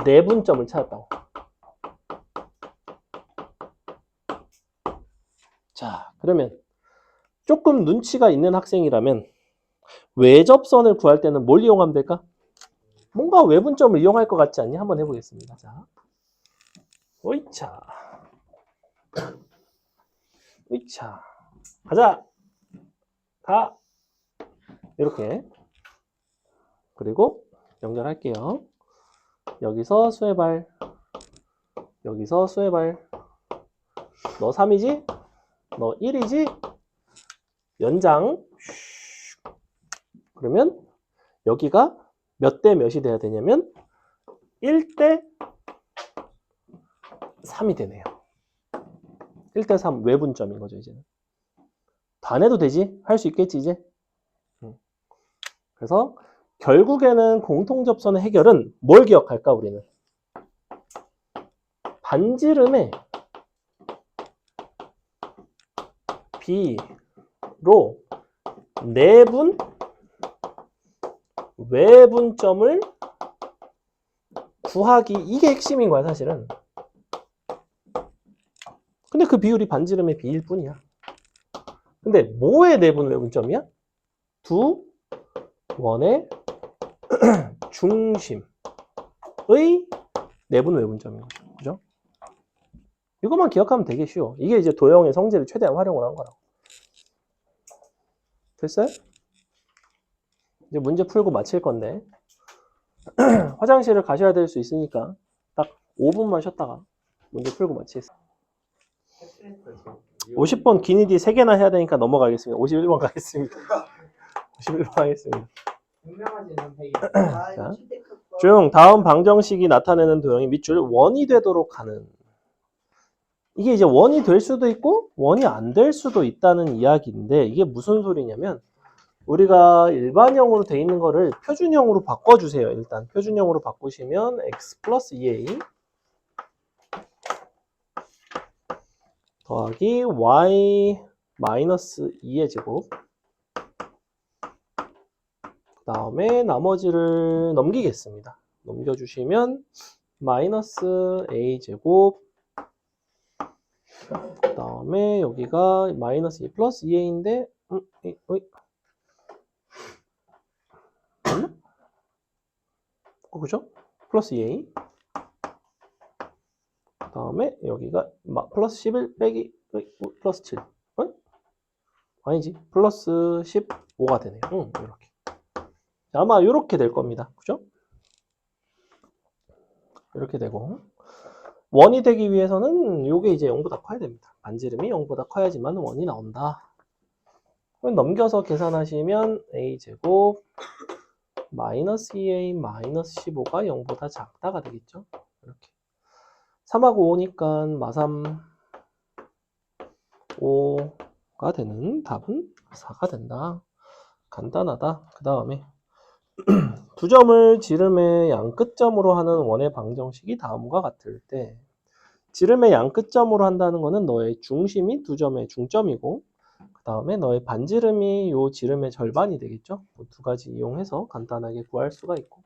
내분점을 찾았다고. 자, 그러면 조금 눈치가 있는 학생이라면 외접선을 구할 때는 뭘 이용하면 될까? 뭔가 외분점을 이용할 것 같지 않니? 한번 해보겠습니다. 자, 오이차, 오이차, 가자, 가, 이렇게. 그리고 연결할게요. 여기서 수혜발, 여기서 수혜발. 너 3이지? 너 1이지? 연장. 그러면 여기가 몇 대 몇이 돼야 되냐면 1대 3이 되네요. 1대 3 외분점인 거죠, 이제는. 다 내도 되지? 할 수 있겠지, 이제? 그래서 결국에는 공통접선의 해결은 뭘 기억할까, 우리는? 반지름의 B로 내분, 외분점을 구하기. 이게 핵심인 거야, 사실은. 근데 그 비율이 반지름의 B일 뿐이야. 근데 뭐의 내분, 외분점이야? 두 원의 중심의 내분, 외분점인 거죠. 그죠? 이것만 기억하면 되게 쉬워. 이게 이제 도형의 성질을 최대한 활용을 한 거라고. 됐어요? 이제 문제 풀고 마칠 건데 화장실을 가셔야 될 수 있으니까 딱 5분만 쉬었다가 문제 풀고 마치겠습니다. 50번 기니디 3개나 해야 되니까 넘어가겠습니다. 51번 가겠습니다. 51번 하겠습니다. 자, 중 다음 방정식이 나타내는 도형이 밑줄 원이 되도록 하는. 이게 이제 원이 될 수도 있고 원이 안 될 수도 있다는 이야기인데 이게 무슨 소리냐면 우리가 일반형으로 돼 있는 거를 표준형으로 바꿔주세요. 일단 표준형으로 바꾸시면 x 플러스 2a 더하기 y 마이너스 2의 제곱 그 다음에 나머지를 넘기겠습니다. 넘겨주시면 마이너스 a 제곱 그 다음에 여기가 마이너스 2 플러스 2a인데 맞나? 그죠? 플러스 2a 그 다음에 여기가 플러스 11 빼기 플러스 7 아니지 플러스 15가 되네요. 이렇게 아마 이렇게 될 겁니다. 그죠? 이렇게 되고 원이 되기 위해서는 이게 이제 0보다 커야 됩니다. 반지름이 0보다 커야지만 원이 나온다. 그럼 넘겨서 계산하시면 a제곱 마이너스 2a 마이너스 15가 0보다 작다가 되겠죠. 이렇게 3하고 5니까 마삼 5가 되는 답은 4가 된다. 간단하다. 그 다음에 두 점을 지름의 양끝점으로 하는 원의 방정식이 다음과 같을 때, 지름의 양끝점으로 한다는 거는 너의 중심이 두 점의 중점이고, 그 다음에 너의 반지름이 요 지름의 절반이 되겠죠. 두 가지 이용해서 간단하게 구할 수가 있고,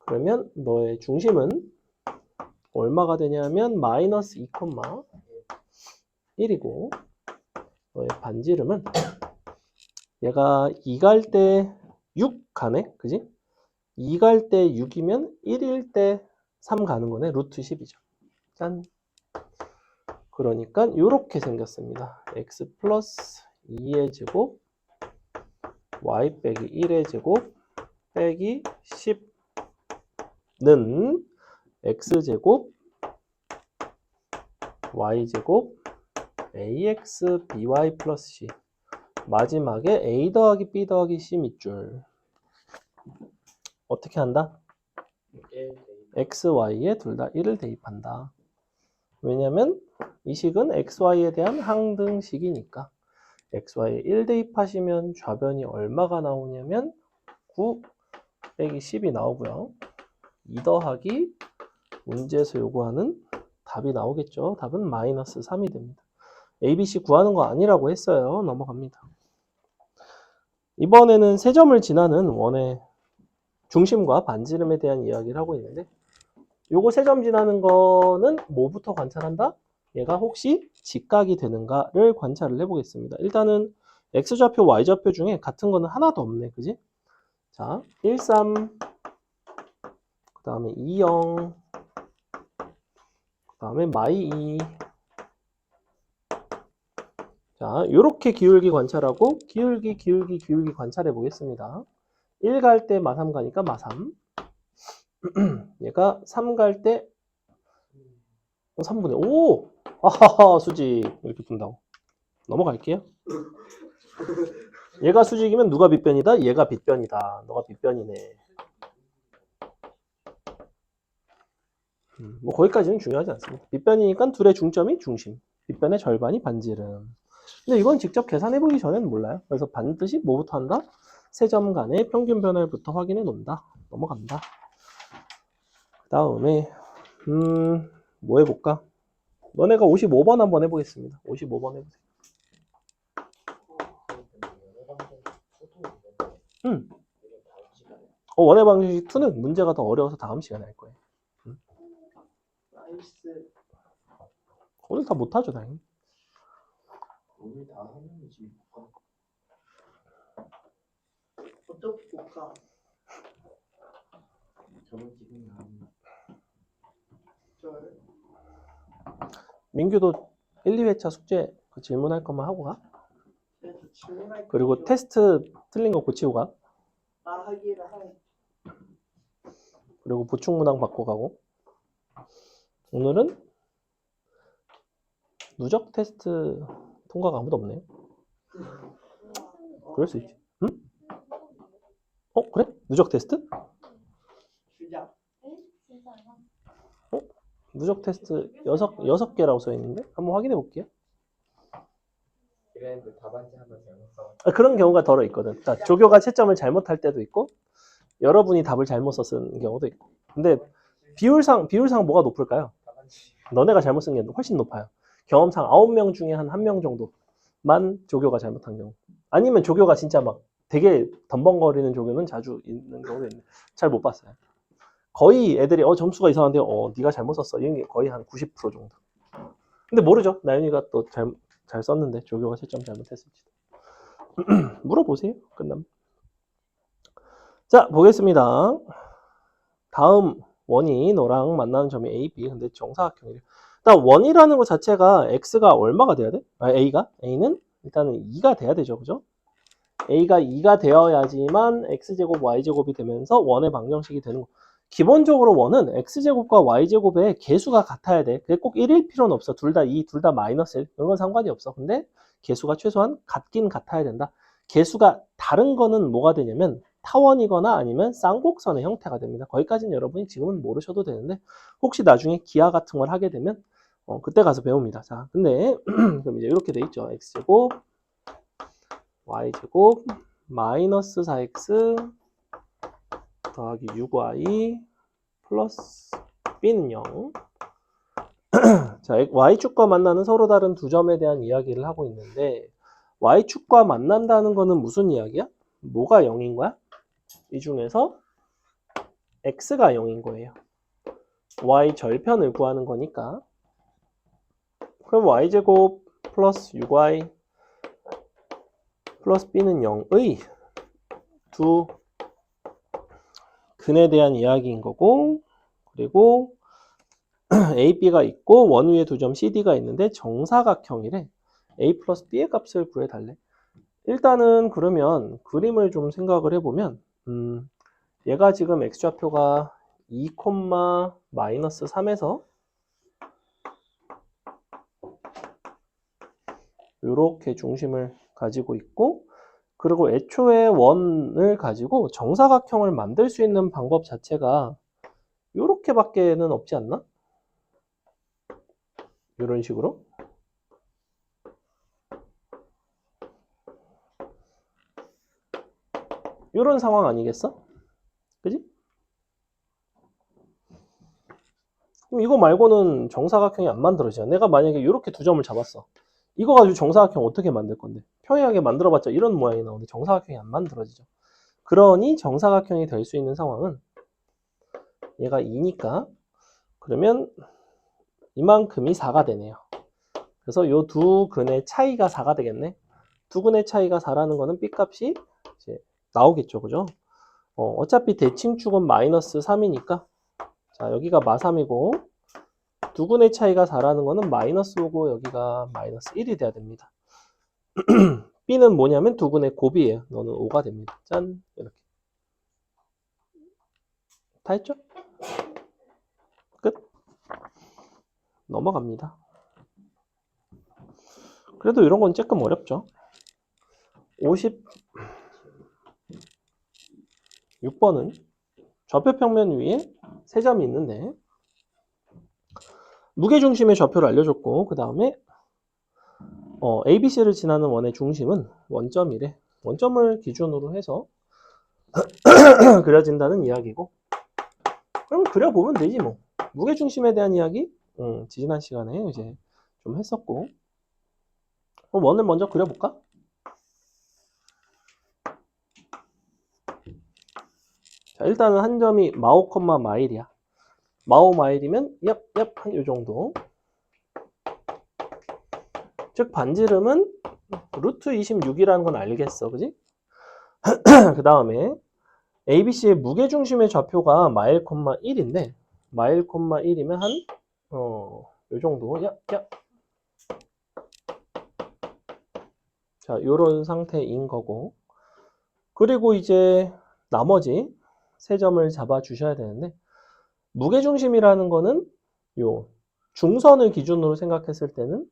그러면 너의 중심은 얼마가 되냐면 마이너스 2,1이고, 너의 반지름은 얘가 2 갈 때 6 가네? 그지? 2 갈 때 6이면 1일 때 3 가는 거네. 루트 10이죠. 짠. 그러니까 이렇게 생겼습니다. x 플러스 2의 제곱 y 빼기 1의 제곱 빼기 10는 x제곱 y제곱 ax by 플러스 c, 마지막에 a 더하기 b 더하기 c 밑줄. 어떻게 한다? x, y에 둘 다 1을 대입한다. 왜냐면 이 식은 x, y에 대한 항등식이니까. x, y에 1 대입하시면 좌변이 얼마가 나오냐면 9 빼기 10이 나오고요. 2 더하기 문제에서 요구하는 답이 나오겠죠. 답은 마이너스 3이 됩니다. a, b, c 구하는 거 아니라고 했어요. 넘어갑니다. 이번에는 세 점을 지나는 원의 중심과 반지름에 대한 이야기를 하고 있는데, 요거 세 점 지나는 거는 뭐부터 관찰한다? 얘가 혹시 직각이 되는가를 관찰을 해보겠습니다. 일단은 x좌표, y좌표 중에 같은 거는 하나도 없네. 그지? 자, 1, 3, 그 다음에 2, 0, 그 다음에 마이 2. 자, 요렇게 기울기 관찰하고 기울기 관찰해 보겠습니다. 1 갈 때 마3 가니까 마3. 얘가 3 갈 때 3분의 5. 아하하, 수직. 이렇게 푼다고. 넘어갈게요. 얘가 수직이면 누가 빗변이다? 얘가 빗변이다. 너가 빗변이네. 뭐 거기까지는 중요하지 않습니다. 빗변이니까 둘의 중점이 중심, 빗변의 절반이 반지름. 근데 이건 직접 계산해보기 전에는 몰라요. 그래서 반드시 뭐부터 한다? 세 점 간의 평균 변화율부터 확인해 놓는다. 넘어간다. 그 다음에 뭐 해볼까? 너네가 55번 한번 해보겠습니다. 55번 해보세요. 원의 방정식 2는 문제가 더 어려워서 다음 시간에 할 거예요. 오늘 다 못하죠, 당연히. 오늘 다 하면 지금 볼까? 어떻게 볼까? 저번 지금 나오는 민규도 1, 2회차 숙제 그 질문할 것만 하고 가. 그래서 질문할 그리고 거 테스트 틀린 거 고치고 가. 말하기를 한 그리고 보충 문항 받고 가고. 오늘은 누적 테스트 통과가 아무도 없네요. 그럴 수 있지. 응? 그래? 누적 테스트? 주장 누적 테스트 6개라고 써 있는데 한번 확인해 볼게요. 그랬는데 답안지 하나 잘못 써. 그런 경우가 덜어 있거든. 그러니까 조교가 채점을 잘못할 때도 있고 여러분이 답을 잘못 써쓴 경우도 있고. 근데 비율상 뭐가 높을까요? 답안지. 너네가 잘못 쓴 게 훨씬 높아요. 경험상 9명 중에 한 1명 정도만 조교가 잘못한 경우. 아니면 조교가 진짜 막 되게 덤벙거리는 조교는 자주 있는 경우도 있는데 잘 못 봤어요. 거의 애들이 점수가 이상한데 네가 잘못 썼어. 이런 게 거의 한 90% 정도. 근데 모르죠. 나윤이가 또 잘 썼는데 조교가 채점 잘못했을지도. 물어보세요. 끝나면. 자, 보겠습니다. 다음 원이 너랑 만나는 점이 A, B. 근데 정사각형이래요. 일단 원이라는 것 자체가 x가 얼마가 돼야 돼? A는 일단은 2가 돼야 되죠. 그죠? A가 2가 되어야지만 x제곱 y제곱이 되면서 원의 방정식이 되는 거. 기본적으로 원은 x제곱과 y제곱의 개수가 같아야 돼. 그게 꼭 1일 필요는 없어. 둘 다 2, 둘 다 마이너스 1. 이런 건 상관이 없어. 근데 개수가 최소한 같긴 같아야 된다. 개수가 다른 거는 뭐가 되냐면 타원이거나 아니면 쌍곡선의 형태가 됩니다. 거기까지는 여러분이 지금은 모르셔도 되는데 혹시 나중에 기하 같은 걸 하게 되면 그때 가서 배웁니다. 자, 근데 그럼 이제 이렇게 돼 있죠. x제곱 y제곱 마이너스 4x 더하기 6y 플러스 b는 0. 자, y축과 만나는 서로 다른 두 점에 대한 이야기를 하고 있는데 y축과 만난다는 거는 무슨 이야기야? 뭐가 0인 거야? 이 중에서 x가 0인 거예요. y 절편을 구하는 거니까. 그럼 y제곱 플러스 6y 플러스 b는 0의 두 근에 대한 이야기인 거고, 그리고 a, b가 있고 원 위에 두 점 cd가 있는데 정사각형이래. a 플러스 b의 값을 구해달래. 일단은 그러면 그림을 좀 생각을 해보면 얘가 지금 x좌표가 2, 마이너스 3에서 이렇게 중심을 가지고 있고, 그리고 애초에 원을 가지고 정사각형을 만들 수 있는 방법 자체가 이렇게밖에는 없지 않나? 이런 식으로. 이런 상황 아니겠어? 그지? 그럼 이거 말고는 정사각형이 안 만들어지잖아. 내가 만약에 이렇게 두 점을 잡았어. 이거 가지고 정사각형 어떻게 만들 건데? 평행하게 만들어봤자 이런 모양이 나오는데 정사각형이 안 만들어지죠. 그러니 정사각형이 될 수 있는 상황은 얘가 2니까 그러면 이만큼이 4가 되네요. 그래서 이 두 근의 차이가 4가 되겠네. 두 근의 차이가 4라는 거는 B 값이 이제 나오겠죠. 그죠? 어차피 대칭축은 마이너스 3이니까 자, 여기가 마3이고 두 근의 차이가 4라는 거는 마이너스 5고 여기가 마이너스 1이 돼야 됩니다. B는 뭐냐면 두 근의 곱이에요. 너는 5가 됩니다. 짠! 이렇게. 다 했죠? 끝. 넘어갑니다. 그래도 이런 건 조금 어렵죠. 56번은 좌표 평면 위에 세 점이 있는데 무게중심의 좌표를 알려줬고 그 다음에 ABC를 지나는 원의 중심은 원점이래. 원점을 기준으로 해서 그려진다는 이야기고 그럼 그려보면 되지 뭐. 무게중심에 대한 이야기 지난 시간에 이제 좀 했었고 그럼 원을 먼저 그려볼까? 자, 일단은 한 점이 마오, 마일이야. 마오 마일이면 얍 한 요 정도. 즉 반지름은 루트 26이라는 건 알겠어, 그지? 그 다음에 ABC의 무게중심의 좌표가 마일, 1인데 마일, 1이면 한 요 정도. 얍. 자, 요런 상태인 거고. 그리고 이제 나머지 세 점을 잡아 주셔야 되는데 무게중심이라는 거는 요 중선을 기준으로 생각했을 때는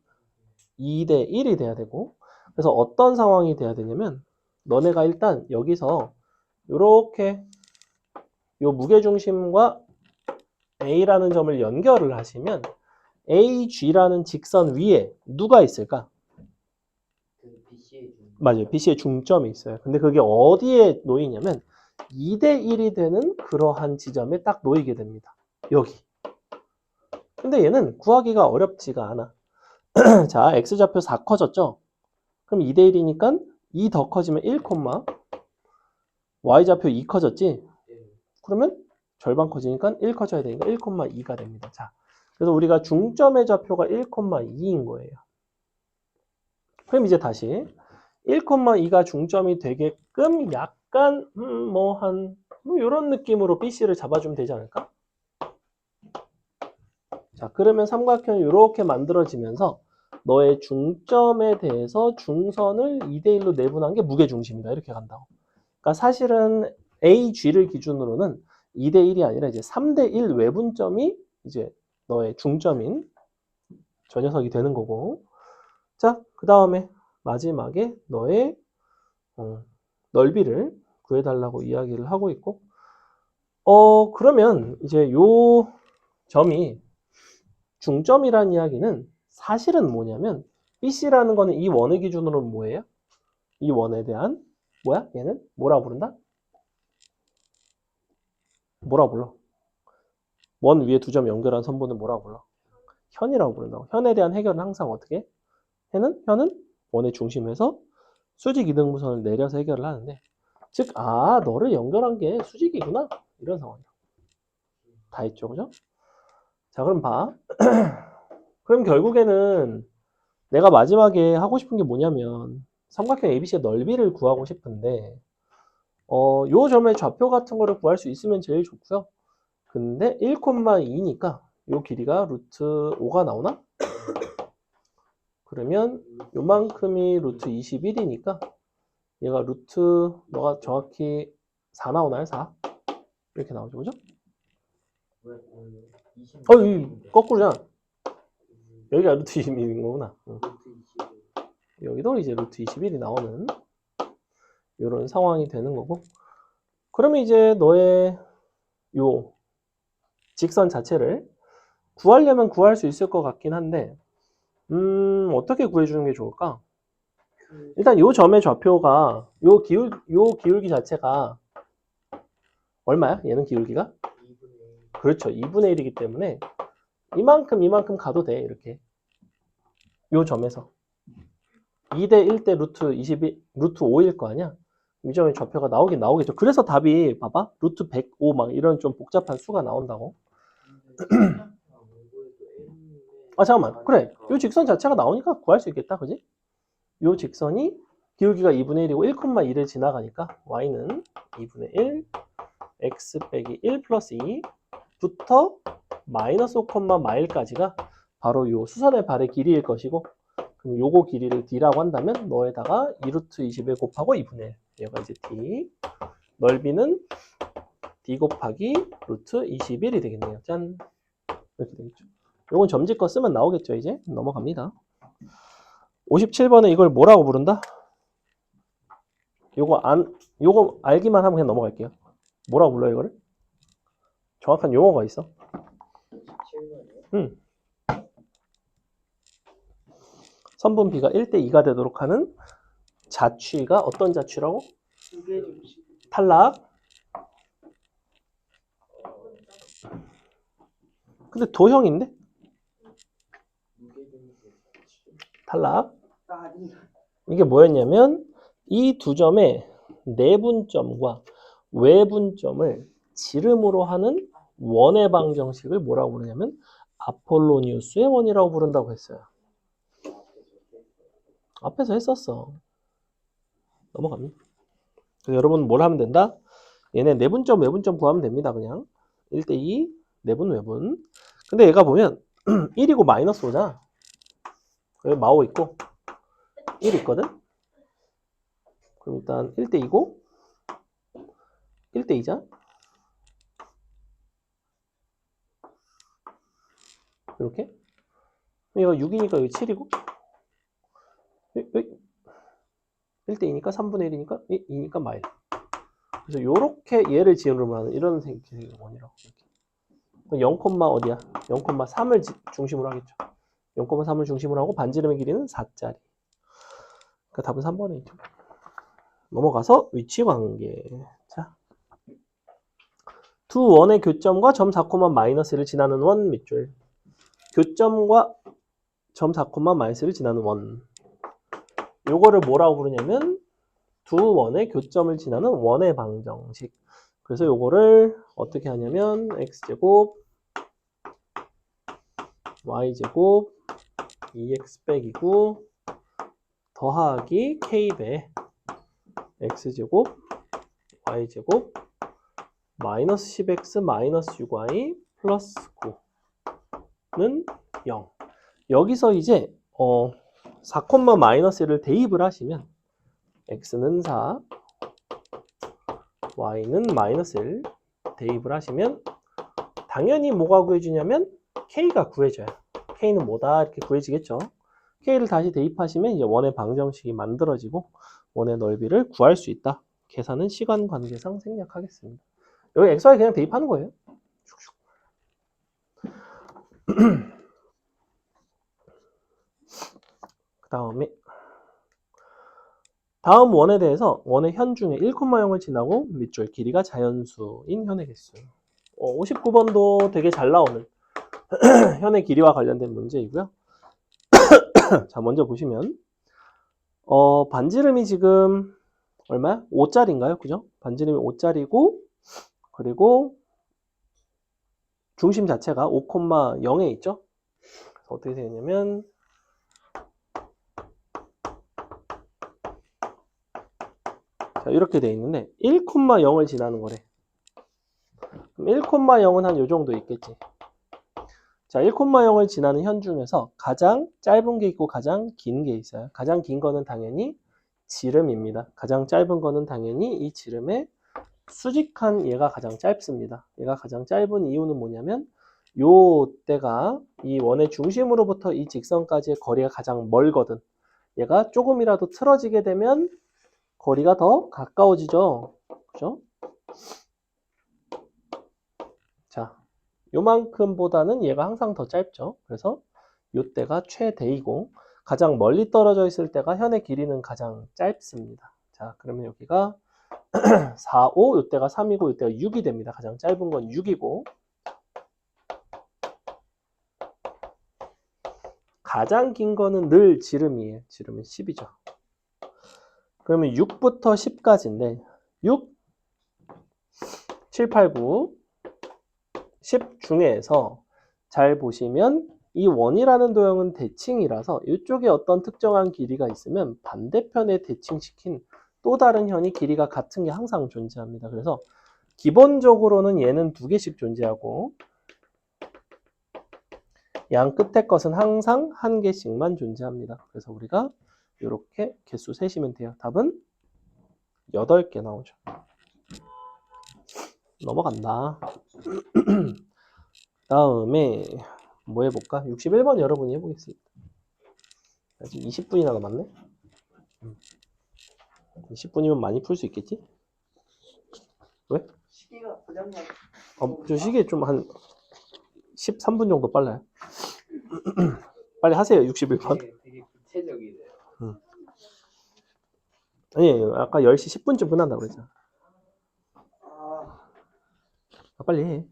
2대 1이 돼야 되고 그래서 어떤 상황이 돼야 되냐면 너네가 일단 여기서 요렇게 요 무게중심과 A라는 점을 연결을 하시면 AG라는 직선 위에 누가 있을까? 그 BC의 중. 맞아요. BC의 중점이 있어요. 근데 그게 어디에 놓이냐면 2대 1이 되는 그러한 지점에 딱 놓이게 됩니다. 여기. 근데 얘는 구하기가 어렵지가 않아. 자, X좌표 4 커졌죠? 그럼 2대 1이니까 2 더 커지면 1, Y좌표 2 커졌지? 그러면 절반 커지니까 1 커져야 되니까 1,2가 됩니다. 자, 그래서 우리가 중점의 좌표가 1,2인 거예요. 그럼 이제 다시 1,2가 중점이 되게끔 약간 이런 느낌으로 BC를 잡아주면 되지 않을까? 자, 그러면 삼각형이 이렇게 만들어지면서 너의 중점에 대해서 중선을 2대 1로 내분한 게 무게중심이다. 이렇게 간다고. 그러니까 사실은 AG를 기준으로는 2대 1이 아니라 이제 3대 1 외분점이 이제 너의 중점인 저 녀석이 되는 거고. 자, 그 다음에 마지막에 너의 넓이를 구해달라고 이야기를 하고 있고, 그러면 이제 요 점이 중점이라는 이야기는 사실은 뭐냐면 BC라는 거는 이 원의 기준으로는 뭐예요? 이 원에 대한 뭐야? 얘는 뭐라 부른다? 뭐라 불러? 원 위에 두 점 연결한 선분은 뭐라 불러? 현이라고 부른다고. 현에 대한 해결은 항상 어떻게 해? 현은 원의 중심에서 수직 이등분선을 내려서 해결을 하는데, 즉, 너를 연결한 게 수직이구나, 이런 상황이야. 다 했죠, 그죠? 자, 그럼 봐. 그럼 결국에는 내가 마지막에 하고 싶은 게 뭐냐면 삼각형 ABC의 넓이를 구하고 싶은데, 요 점의 좌표 같은 거를 구할 수 있으면 제일 좋고요. 근데 1,2니까 요 길이가 루트 5가 나오나? 그러면 요만큼이 루트 21이니까 얘가 루트, 너가 정확히 4 나오나요? 4? 이렇게 나오죠, 그죠? 왜? 20. 이 거꾸로잖아. 여기가 루트 21인 거구나. 루트 20. 여기도 이제 루트 21이 나오는 이런 상황이 되는 거고. 그러면 이제 너의 요 직선 자체를 구하려면 구할 수 있을 것 같긴 한데, 어떻게 구해주는 게 좋을까? 일단 요 점의 좌표가 요 기울기 자체가 얼마야? 얘는 기울기가? 2분의 그렇죠. 2분의 1이기 때문에 이만큼 가도 돼. 이렇게. 요 점에서 2대 1대 루트 22, 루트 5일 거 아니야? 이 점의 좌표가 나오긴 나오겠죠. 그래서 답이 봐봐. 루트 105 막 이런 좀 복잡한 수가 나온다고. 잠깐만. 그래. 요 직선 자체가 나오니까 구할 수 있겠다. 그지? 요 직선이 기울기가 2분의 1이고 1,2를 지나가니까 y는 2분의 1 x 빼기 1 플러스 2부터 마이너스 5,마일까지가 바로 요 수선의 발의 길이일 것이고, 그럼 요거 길이를 d라고 한다면 너에다가 2루트 21 곱하고 2분의 1. 얘가 이제 d. 넓이는 d 곱하기 루트 21이 되겠네요. 짠. 이렇게 되겠죠. 요건 점집거 쓰면 나오겠죠. 이제 넘어갑니다. 57번에 이걸 뭐라고 부른다? 요거 알기만 하면 그냥 넘어갈게요. 뭐라고 불러요, 이거를? 정확한 용어가 있어. 17번이요? 선분 B가 1대 2가 되도록 하는 자취가 어떤 자취라고? 두개 중심. 탈락. 근데 도형인데? 두개 중심. 탈락. 이게 뭐였냐면 이 두 점의 내분점과 외분점을 지름으로 하는 원의 방정식을 뭐라고 부르냐면 아폴로니우스의 원이라고 부른다고 했어요. 앞에서 했었어. 넘어갑니다. 그래서 여러분 뭘 하면 된다? 얘네 내분점, 외분점 구하면 됩니다. 그냥 1대 2, 내분, 외분. 근데 얘가 보면 1이고 마이너스 5잖아. 여기 마오 있고 1 있거든? 그럼 일단 1대 2고 1대 2자. 이렇게. 얘가 6이니까 여기 7이고 1대 2니까 3분의 1이니까 2니까 마일. 그래서 요렇게 얘를 지름으로 하는 이런 생기의 원이라고. 0, 어디야? 0,3을 중심으로 하겠죠. 0,3을 중심으로 하고 반지름의 길이는 4짜리. 그러니까 답은 3번에 있죠. 넘어가서 위치 관계. 자, 두 원의 교점과 점 4,-를 지나는 원 밑줄. 교점과 점 4,-를 지나는 원. 요거를 뭐라고 부르냐면 두 원의 교점을 지나는 원의 방정식. 그래서 요거를 어떻게 하냐면 x제곱 y제곱 2x 빼기 9 더하기 k배 x제곱 y제곱 마이너스 10x 마이너스 6y 플러스 9는 0. 여기서 이제 4,-1을 대입을 하시면 x는 4 y는 마이너스 1 대입을 하시면 당연히 뭐가 구해지냐면 k가 구해져요. k는 뭐다 이렇게 구해지겠죠. K를 다시 대입하시면 이제 원의 방정식이 만들어지고 원의 넓이를 구할 수 있다. 계산은 시간 관계상 생략하겠습니다. 여기 XY 그냥 대입하는 거예요. 그 다음에 다음 원에 대해서 원의 현 중에 1,0을 지나고 밑줄 길이가 자연수인 현의 개수. 59번도 되게 잘 나오는 현의 길이와 관련된 문제이고요. 자, 먼저 보시면 반지름이 지금 얼마야? 5짜리인가요? 그죠? 반지름이 5짜리고 그리고 중심 자체가 5,0에 있죠? 그래서 어떻게 되냐면 자, 이렇게 돼 있는데 1,0을 지나는 거래. 그럼 1,0은 한 요 정도 있겠지. 자, 1,0을 지나는 현 중에서 가장 짧은 게 있고 가장 긴 게 있어요. 가장 긴 거는 당연히 지름입니다. 가장 짧은 거는 당연히 이 지름의 수직한 얘가 가장 짧습니다. 얘가 가장 짧은 이유는 뭐냐면 요 때가 이 원의 중심으로부터 이 직선까지의 거리가 가장 멀거든. 얘가 조금이라도 틀어지게 되면 거리가 더 가까워지죠. 그죠? 자, 요만큼보다는 얘가 항상 더 짧죠. 그래서 요 때가 최대이고 가장 멀리 떨어져 있을 때가 현의 길이는 가장 짧습니다. 자, 그러면 여기가 4, 5, 요 때가 3이고 요 때가 6이 됩니다. 가장 짧은 건 6이고 가장 긴 거는 늘 지름이에요. 지름은 10이죠. 그러면 6부터 10까지인데 6, 7, 8, 9, 10 중에서 잘 보시면 이 원이라는 도형은 대칭이라서 이쪽에 어떤 특정한 길이가 있으면 반대편에 대칭시킨 또 다른 현이 길이가 같은 게 항상 존재합니다. 그래서 기본적으로는 얘는 두 개씩 존재하고 양 끝에 것은 항상 한 개씩만 존재합니다. 그래서 우리가 이렇게 개수 세시면 돼요. 답은 8개 나오죠. 넘어간다. 다음에 뭐 해볼까? 61번 여러분이 해보겠습니다. 지금 20분이나 남았네? 20분이면 많이 풀 수 있겠지? 왜? 시계가 고장나. 저 시계 좀 한 13분 정도 빨라요. 빨리 하세요, 61번. 되게 구체적이네요. 아니, 아까 10시 10분쯤 끝난다고 그랬잖아. 빨리 해.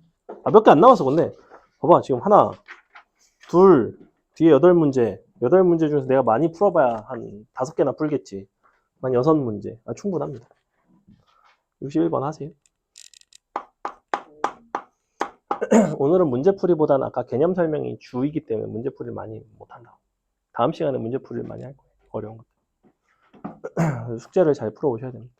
몇 개 안 남았어, 근데. 봐봐, 지금 하나, 둘, 뒤에 8문제. 8문제 중에서 내가 많이 풀어봐야 한 5개나 풀겠지. 한 6문제. 충분합니다. 61번 하세요. 오늘은 문제풀이보다는 아까 개념 설명이 주이기 때문에 문제풀이를 많이 못한다. 다음 시간에 문제풀이를 많이 할 거예요. 어려운 것들. 숙제를 잘 풀어오셔야 됩니다.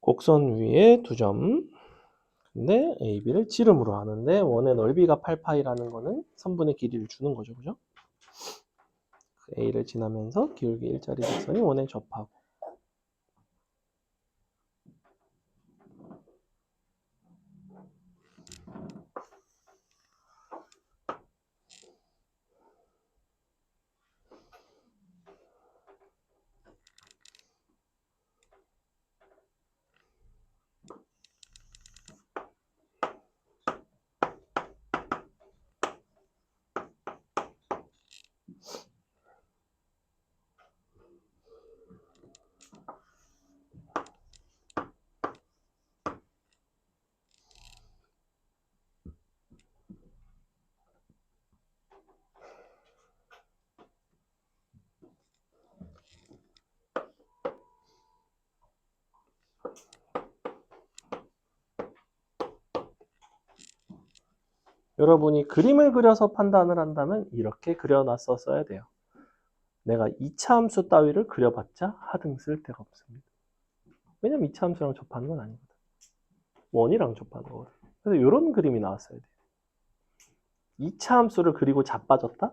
곡선 위에 2점. 근데 AB를 지름으로 하는데 원의 넓이가 8파이라는 거는 선분의 길이를 주는 거죠. 그죠? A를 지나면서 기울기 1짜리 직선이 원에 접하고 여러분이 그림을 그려서 판단을 한다면 이렇게 그려놨었어야 돼요. 내가 2차 함수 따위를 그려봤자 하등 쓸 데가 없습니다. 왜냐면 2차 함수랑 접하는 건 아니거든. 원이랑 접하는 거거든. 그래서 이런 그림이 나왔어야 돼요. 2차 함수를 그리고 자빠졌다?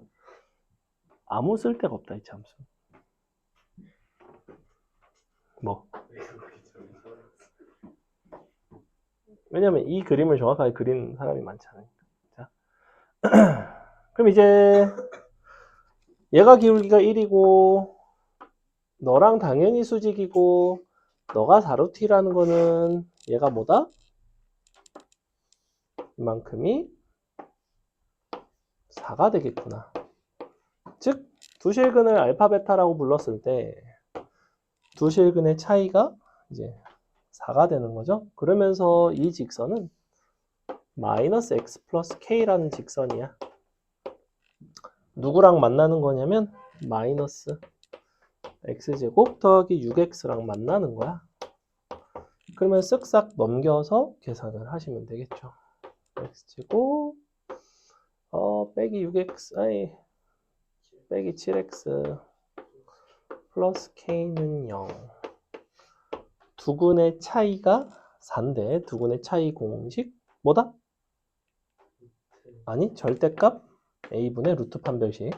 아무 쓸 데가 없다, 2차 함수. 뭐? 왜냐면 이 그림을 정확하게 그린 사람이 많지 않으니까. 자. 그럼 이제 얘가 기울기가 1이고 너랑 당연히 수직이고 너가 4루트라는 거는 얘가 뭐다? 이만큼이 4가 되겠구나. 즉, 두 실근을 알파 베타라고 불렀을 때 두 실근의 차이가 이제 4가 되는 거죠. 그러면서 이 직선은 마이너스 x 플러스 k라는 직선이야. 누구랑 만나는 거냐면 마이너스 x제곱 더하기 6x랑 만나는 거야. 그러면 쓱싹 넘겨서 계산을 하시면 되겠죠. x제곱 빼기 6x 아니 빼기 7x 플러스 k는 0. 두근의 차이가 4인데 두근의 차이 공식 뭐다? 아니 절대값 a분의 루트 판별식.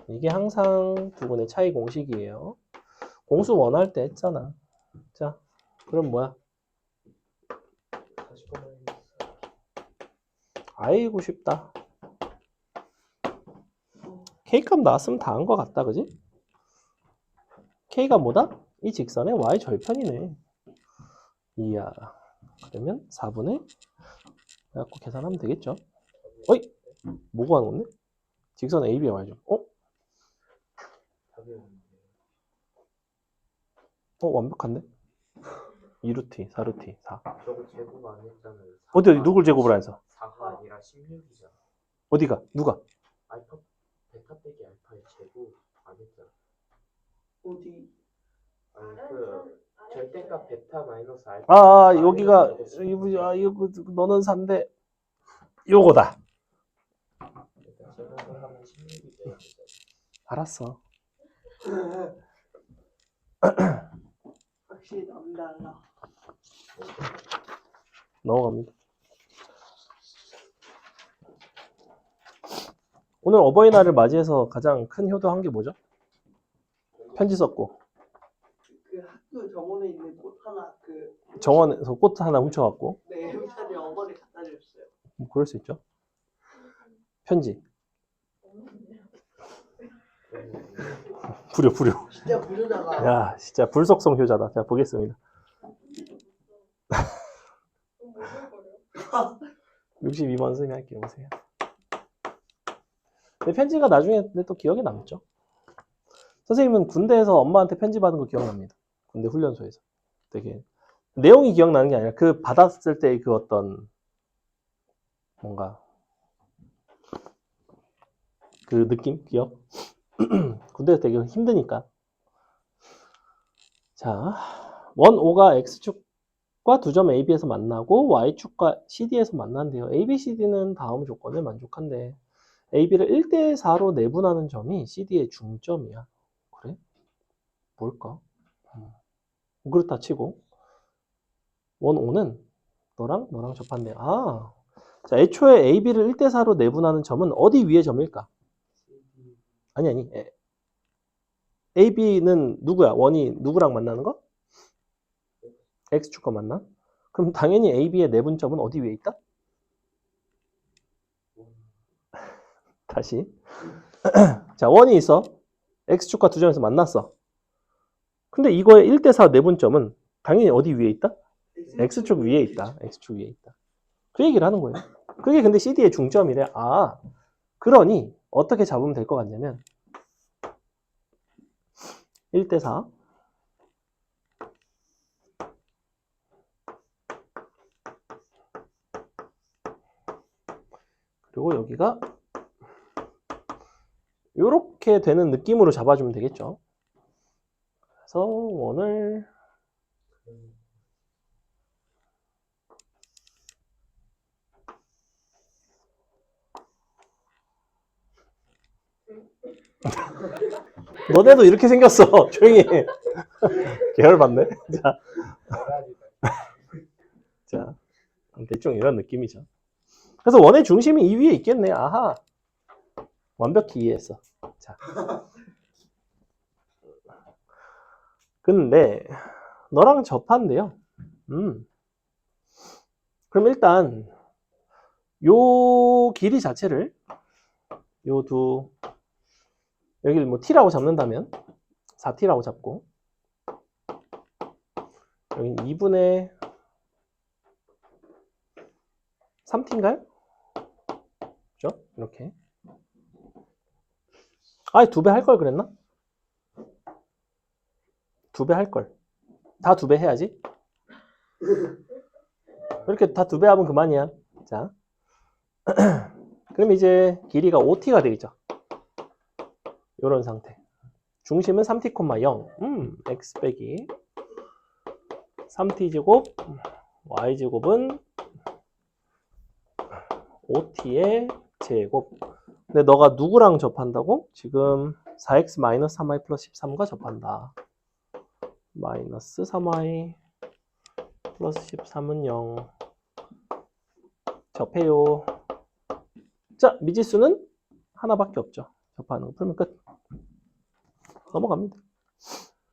이게 항상 두근의 차이 공식이에요. 공수 원할 때 했잖아. 자, 그럼 뭐야? 아이고 쉽다. K값 나왔으면 다 한 것 같다, 그지? K가 뭐다? 이 직선의 Y 절편이네. 이야. 그러면 4분의 해갖고 계산하면 되겠죠? 어이? 뭐가 나왔네? 직선 AB의 Y죠. 완벽한데? 2루트, 4루트, 4. 저거 제곱 안 했잖아요. 어디, 누굴 제곱을 안 해서? 4가 아니라 16이잖아. 어디가? 누가? 알파 베타 빼기 알파의 제곱 안 했잖아. 어디? 아니 절대값 베타 마이너스 알파. 여기가, 이거, 너는 4인데, 요거다. 제곱을 하면 16이 돼야 되잖아. 알았어. 확실히 남달라. 넘어갑니다. 오늘 어버이날을 맞이해서 가장 큰 효도한 게 뭐죠? 편지 썼고 그 학교 정원에 있는 꽃 하나 정원에서 꽃 하나 훔쳐갖고 네, 햄스터를 어머니 갖다 줬어요. 뭐 그럴 수 있죠. 편지 불효. 진짜 부르다가 야 진짜 불속성 효자다. 자 보겠습니다. 62번 선생님 할게요. 보세요. 근데 편지가 나중에 또 기억에 남죠. 선생님은 군대에서 엄마한테 편지 받은 거 기억납니다. 군대 훈련소에서. 되게 내용이 기억나는 게 아니라 그 받았을 때 그 어떤 뭔가 그 느낌? 기억? 군대에서 되게 힘드니까. 자, 원 O가 X축과 두 점 AB에서 만나고 Y축과 CD에서 만난대요. AB, CD는 다음 조건을 만족한대. AB를 1대4로 내분하는 점이 CD의 중점이야. 그래? 뭘까? 그렇다 치고 원 O는 너랑 접한대. 자, 애초에 AB를 1대4로 내분하는 점은 어디 위의 점일까? 아니. AB는 누구야? 원이 누구랑 만나는 거? X축과 만나? 그럼 당연히 AB의 내분점은 어디 위에 있다? 다시. 자, 원이 있어. X축과 두 점에서 만났어. 근데 이거의 1대4 내분점은 당연히 어디 위에 있다? X축 위에 있다. X축 위에 있다. 그 얘기를 하는 거예요. 그게 근데 CD의 중점이래. 그러니 어떻게 잡으면 될 것 같냐면 1대4 그리고 여기가 이렇게 되는 느낌으로 잡아주면 되겠죠. 그래서 원을 너네도 이렇게 생겼어. 조용히 해. 계열받네. 자, 대충 이런 느낌이죠. 그래서 원의 중심이 이 위에 있겠네. 아하. 완벽히 이해했어. 자. 근데 너랑 접한대요. 그럼 일단 요 길이 자체를 요 여기를 뭐 t라고 잡는다면 4t라고 잡고 여기 2분의 3t인가요? 그죠? 이렇게. 아니 2배 할 걸 그랬나? 2배 할 걸. 다 2배 해야지. 이렇게 다 2배 하면 그만이야. 자. 그럼 이제 길이가 5t가 되겠죠. 이런 상태. 중심은 3t, 0. x 빼기 3t 제곱 y 제곱은 5t의 제곱. 근데 너가 누구랑 접한다고? 지금 4x 마이너스 3y 플러스 13과 접한다. 마이너스 3y 플러스 13은 0. 접해요. 자, 미지수는 하나밖에 없죠. 접하는 거 풀면 끝. 넘어갑니다.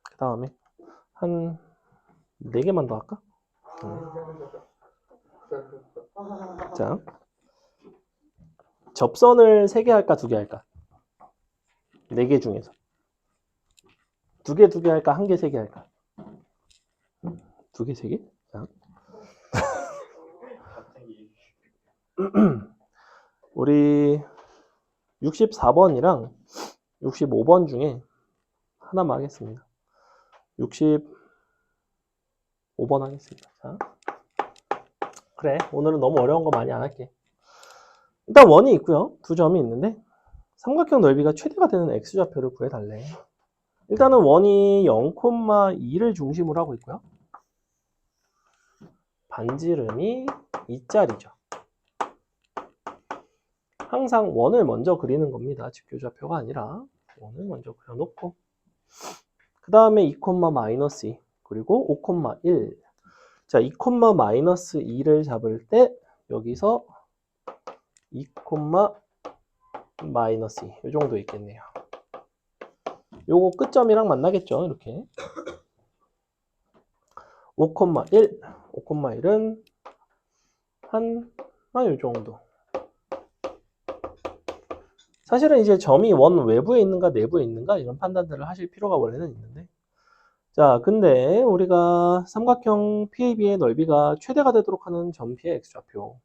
그 다음에 한 4개만 더 할까? 자, 접선을 3개 할까 2개 할까? 4개 중에서 2개 할까? 1개 3개 할까? 2개 3개? 자. 우리 64번이랑 65번 중에 하나만 하겠습니다. 65번 하겠습니다. 자. 그래, 오늘은 너무 어려운 거 많이 안 할게. 일단 원이 있고요. 2점이 있는데 삼각형 넓이가 최대가 되는 x좌표를 구해달래. 일단은 원이 0,2를 중심으로 하고 있고요. 반지름이 2짜리죠. 항상 원을 먼저 그리는 겁니다. 직교좌표가 아니라 원을 먼저 그려놓고 그 다음에 2,-2 그리고 5,1. 자, 2,-2를 잡을 때 여기서 2, 마이너스 2. 이 정도 있겠네요. 요거 끝점이랑 만나겠죠. 이렇게 5,1. 5,1은 요 정도. 사실은 이제 점이 원 외부에 있는가 내부에 있는가 이런 판단들을 하실 필요가 원래는 있는데, 자, 근데 우리가 삼각형 PAB의 넓이가 최대가 되도록 하는 점피의 x좌표.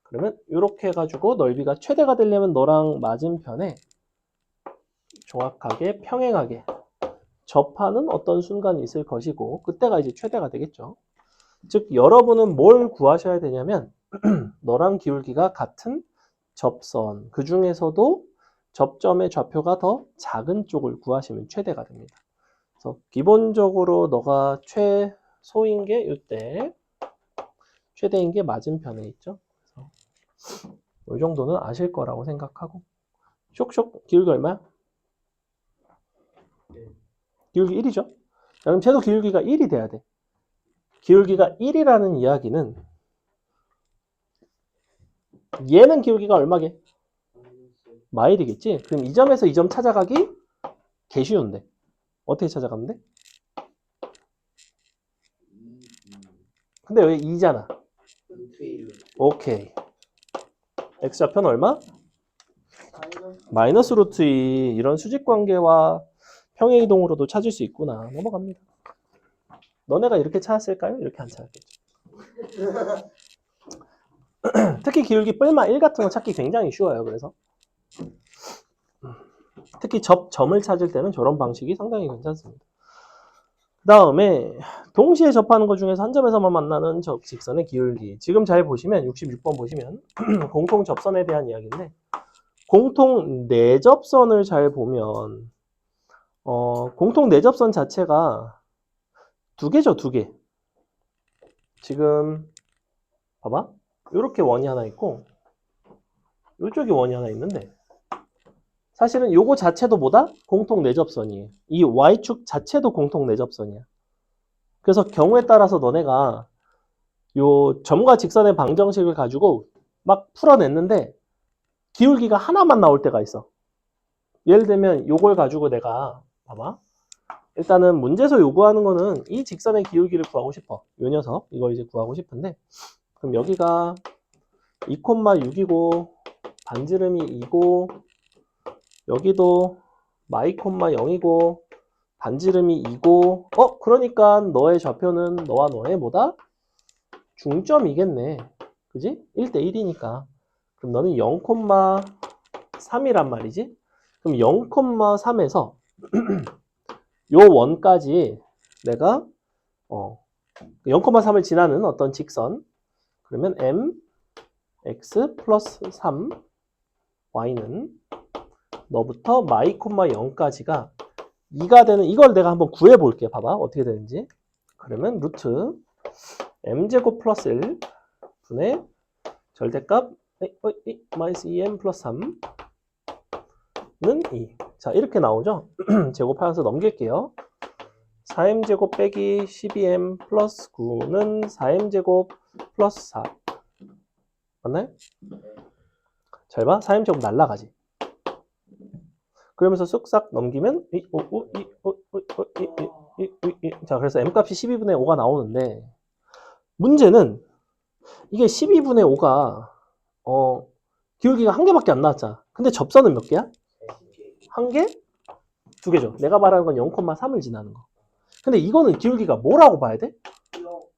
그러면 이렇게 해가지고 넓이가 최대가 되려면 너랑 맞은편에 정확하게 평행하게 접하는 어떤 순간이 있을 것이고, 그때가 이제 최대가 되겠죠. 즉 여러분은 뭘 구하셔야 되냐면 너랑 기울기가 같은 접선, 그 중에서도 접점의 좌표가 더 작은 쪽을 구하시면 최대가 됩니다. 그래서 기본적으로 너가 최소인 게 이때, 최대인 게 맞은편에 있죠. 그래서 이 정도는 아실 거라고 생각하고. 쇽쇽 기울기 얼마야? 기울기 1이죠. 그럼 최소 기울기가 1이 돼야 돼. 기울기가 1이라는 이야기는 얘는 기울기가 얼마게? 마일이겠지? 그럼 이 점에서 이 점 찾아가기 개 쉬운데. 어떻게 찾아가면 돼? 근데 여기 2잖아. 오케이. x좌표는 얼마? 마이너스 루트 2. 이런 수직관계와 평행이동으로도 찾을 수 있구나. 넘어갑니다. 너네가 이렇게 찾았을까요? 이렇게 안 찾았겠죠. 특히 기울기 뿔마 1 같은 거 찾기 굉장히 쉬워요. 그래서 특히 점을 찾을 때는 저런 방식이 상당히 괜찮습니다. 그 다음에 동시에 접하는 것 중에서 한 점에서만 만나는 직선의 기울기. 지금 잘 보시면 66번 보시면 공통 접선에 대한 이야기인데, 공통 내접선을 잘 보면 공통 내접선 자체가 2개죠. 2개. 지금 봐봐. 이렇게 원이 하나 있고 이쪽에 원이 하나 있는데 사실은 요거 자체도 뭐다? 공통 내접선이에요. 이 y축 자체도 공통 내접선이야. 그래서 경우에 따라서 너네가 요 점과 직선의 방정식을 가지고 막 풀어냈는데 기울기가 하나만 나올 때가 있어. 예를 들면 요걸 가지고 내가 봐봐. 일단은 문제에서 요구하는 거는 이 직선의 기울기를 구하고 싶어. 요 녀석 이걸 이제 구하고 싶은데 그럼 여기가 2,6이고 반지름이 2고 여기도 마이 콤마 0이고 반지름이 2고 그러니까 너의 좌표는 너와 너의 뭐다? 중점이겠네. 그지? 1대 1이니까. 그럼 너는 0,3이란 말이지? 그럼 0,3에서 요 원까지 내가 0,3을 지나는 어떤 직선 그러면 m x 플러스 3 y는 너부터 마이 콤마 0까지가 2가 되는 이걸 내가 한번 구해 볼게. 봐봐. 어떻게 되는지. 그러면 루트 m제곱 플러스 1 분의 절대값 마이너스 2m 플러스 3는 2. 자, 이렇게 나오죠? 제곱하면서 넘길게요. 4m제곱 빼기 12m 플러스 9는 4m제곱 플러스 4. 맞나요? 잘 봐. 4m제곱 날라가지. 그러면서 쓱싹 넘기면 자, 그래서 m값이 12분의 5가 나오는데 문제는 이게 12분의 5가 기울기가 한 개밖에 안 나왔잖아. 근데 접선은 몇 개야? 한 개? 두 개죠. 내가 말하는 건 0,3을 지나는 거. 근데 이거는 기울기가 뭐라고 봐야 돼?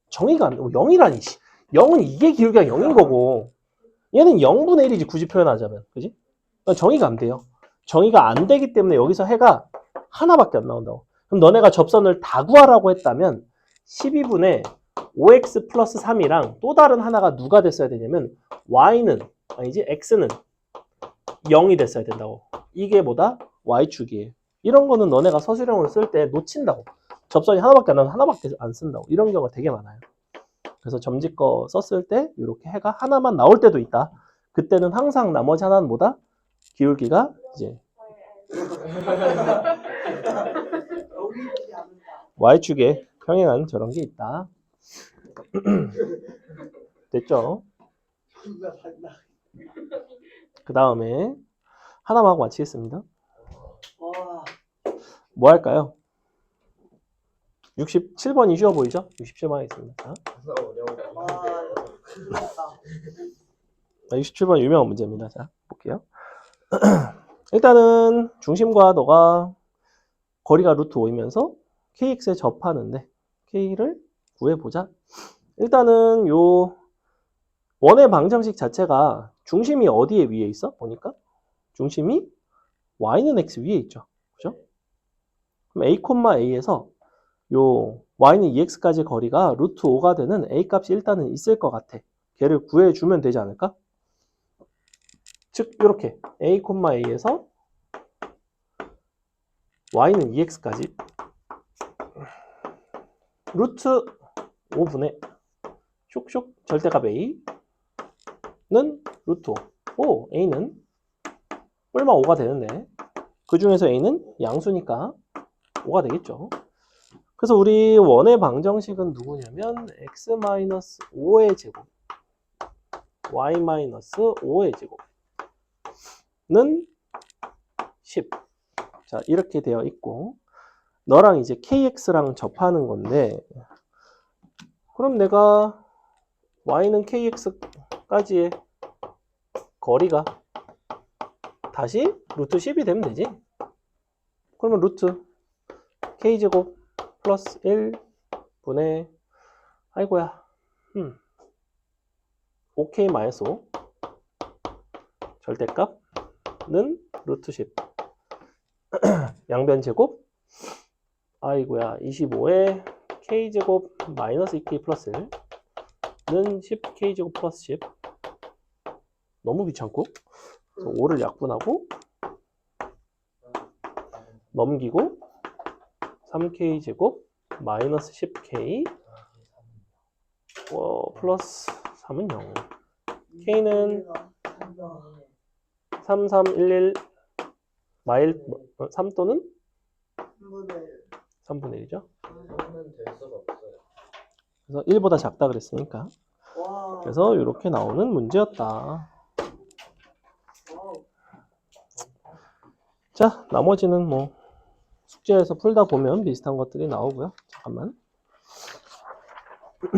정의가 안 돼. 0이라니. 0은 이게 기울기가 0인 거고 얘는 0분의 1이지 굳이 표현하자면. 그지? 그러니까 정의가 안 돼요. 정의가 안 되기 때문에 여기서 해가 하나밖에 안 나온다고. 그럼 너네가 접선을 다 구하라고 했다면 12분의 5x 플러스 3이랑 또 다른 하나가 누가 됐어야 되냐면 y는 아니지 x는 0이 됐어야 된다고. 이게 뭐다? y축이에요. 이런 거는 너네가 서술형을 쓸 때 놓친다고. 접선이 하나밖에 안 나면 하나밖에 안 쓴다고. 이런 경우가 되게 많아요. 그래서 점집거 썼을 때 이렇게 해가 하나만 나올 때도 있다. 그때는 항상 나머지 하나는 뭐다? 기울기가 이제 y축에 평행한 저런 게 있다. 됐죠? 그 다음에 하나만 하고 마치겠습니다. 뭐 할까요? 67번이 쉬워 보이죠? 67번 하겠습니다. 67번 유명한 문제입니다. 자, 볼게요. 일단은 중심과 너가 거리가 루트 5이면서 kx에 접하는데 k를 구해보자. 일단은 요 원의 방정식 자체가 중심이 어디에 위에 있어? 보니까 중심이 y는 x 위에 있죠. 그죠? 그럼 a,a에서 요 y는 2x까지 거리가 루트 5가 되는 a 값이 일단은 있을 것 같아. 걔를 구해주면 되지 않을까? 즉 이렇게 a,a에서 y는 2x까지 루트 5분의 슉슉 절대값 a는 루트 5. 오, a는 뿔마 5가 되는데 그 중에서 a는 양수니까 5가 되겠죠. 그래서 우리 원의 방정식은 누구냐면 x-5의 제곱 y-5의 제곱는 10. 자, 이렇게 되어 있고 너랑 이제 kx랑 접하는 건데 그럼 내가 y는 kx까지의 거리가 다시 루트 10이 되면 되지. 그러면 루트 k제곱 플러스 1 분의 아이고야 5k 마이너스 5 절대값은 루트 10 양변 제곱 아이고야 25에 k제곱 마이너스 2k 플러스 1는 10k제곱 플러스 10 너무 귀찮고 그래서 5를 약분하고 넘기고 3k제곱 마이너스 10k 플러스 3은 0. K는 3, 3, 1, 1 마일 3 또는 3분의 1이죠. 이거는 될 수가 없어요. 그래서 1보다 작다 그랬으니까. 와. 그래서 이렇게 나오는 문제였다. 와우. 자, 나머지는 뭐 숙제에서 풀다 보면 비슷한 것들이 나오고요. 잠깐만.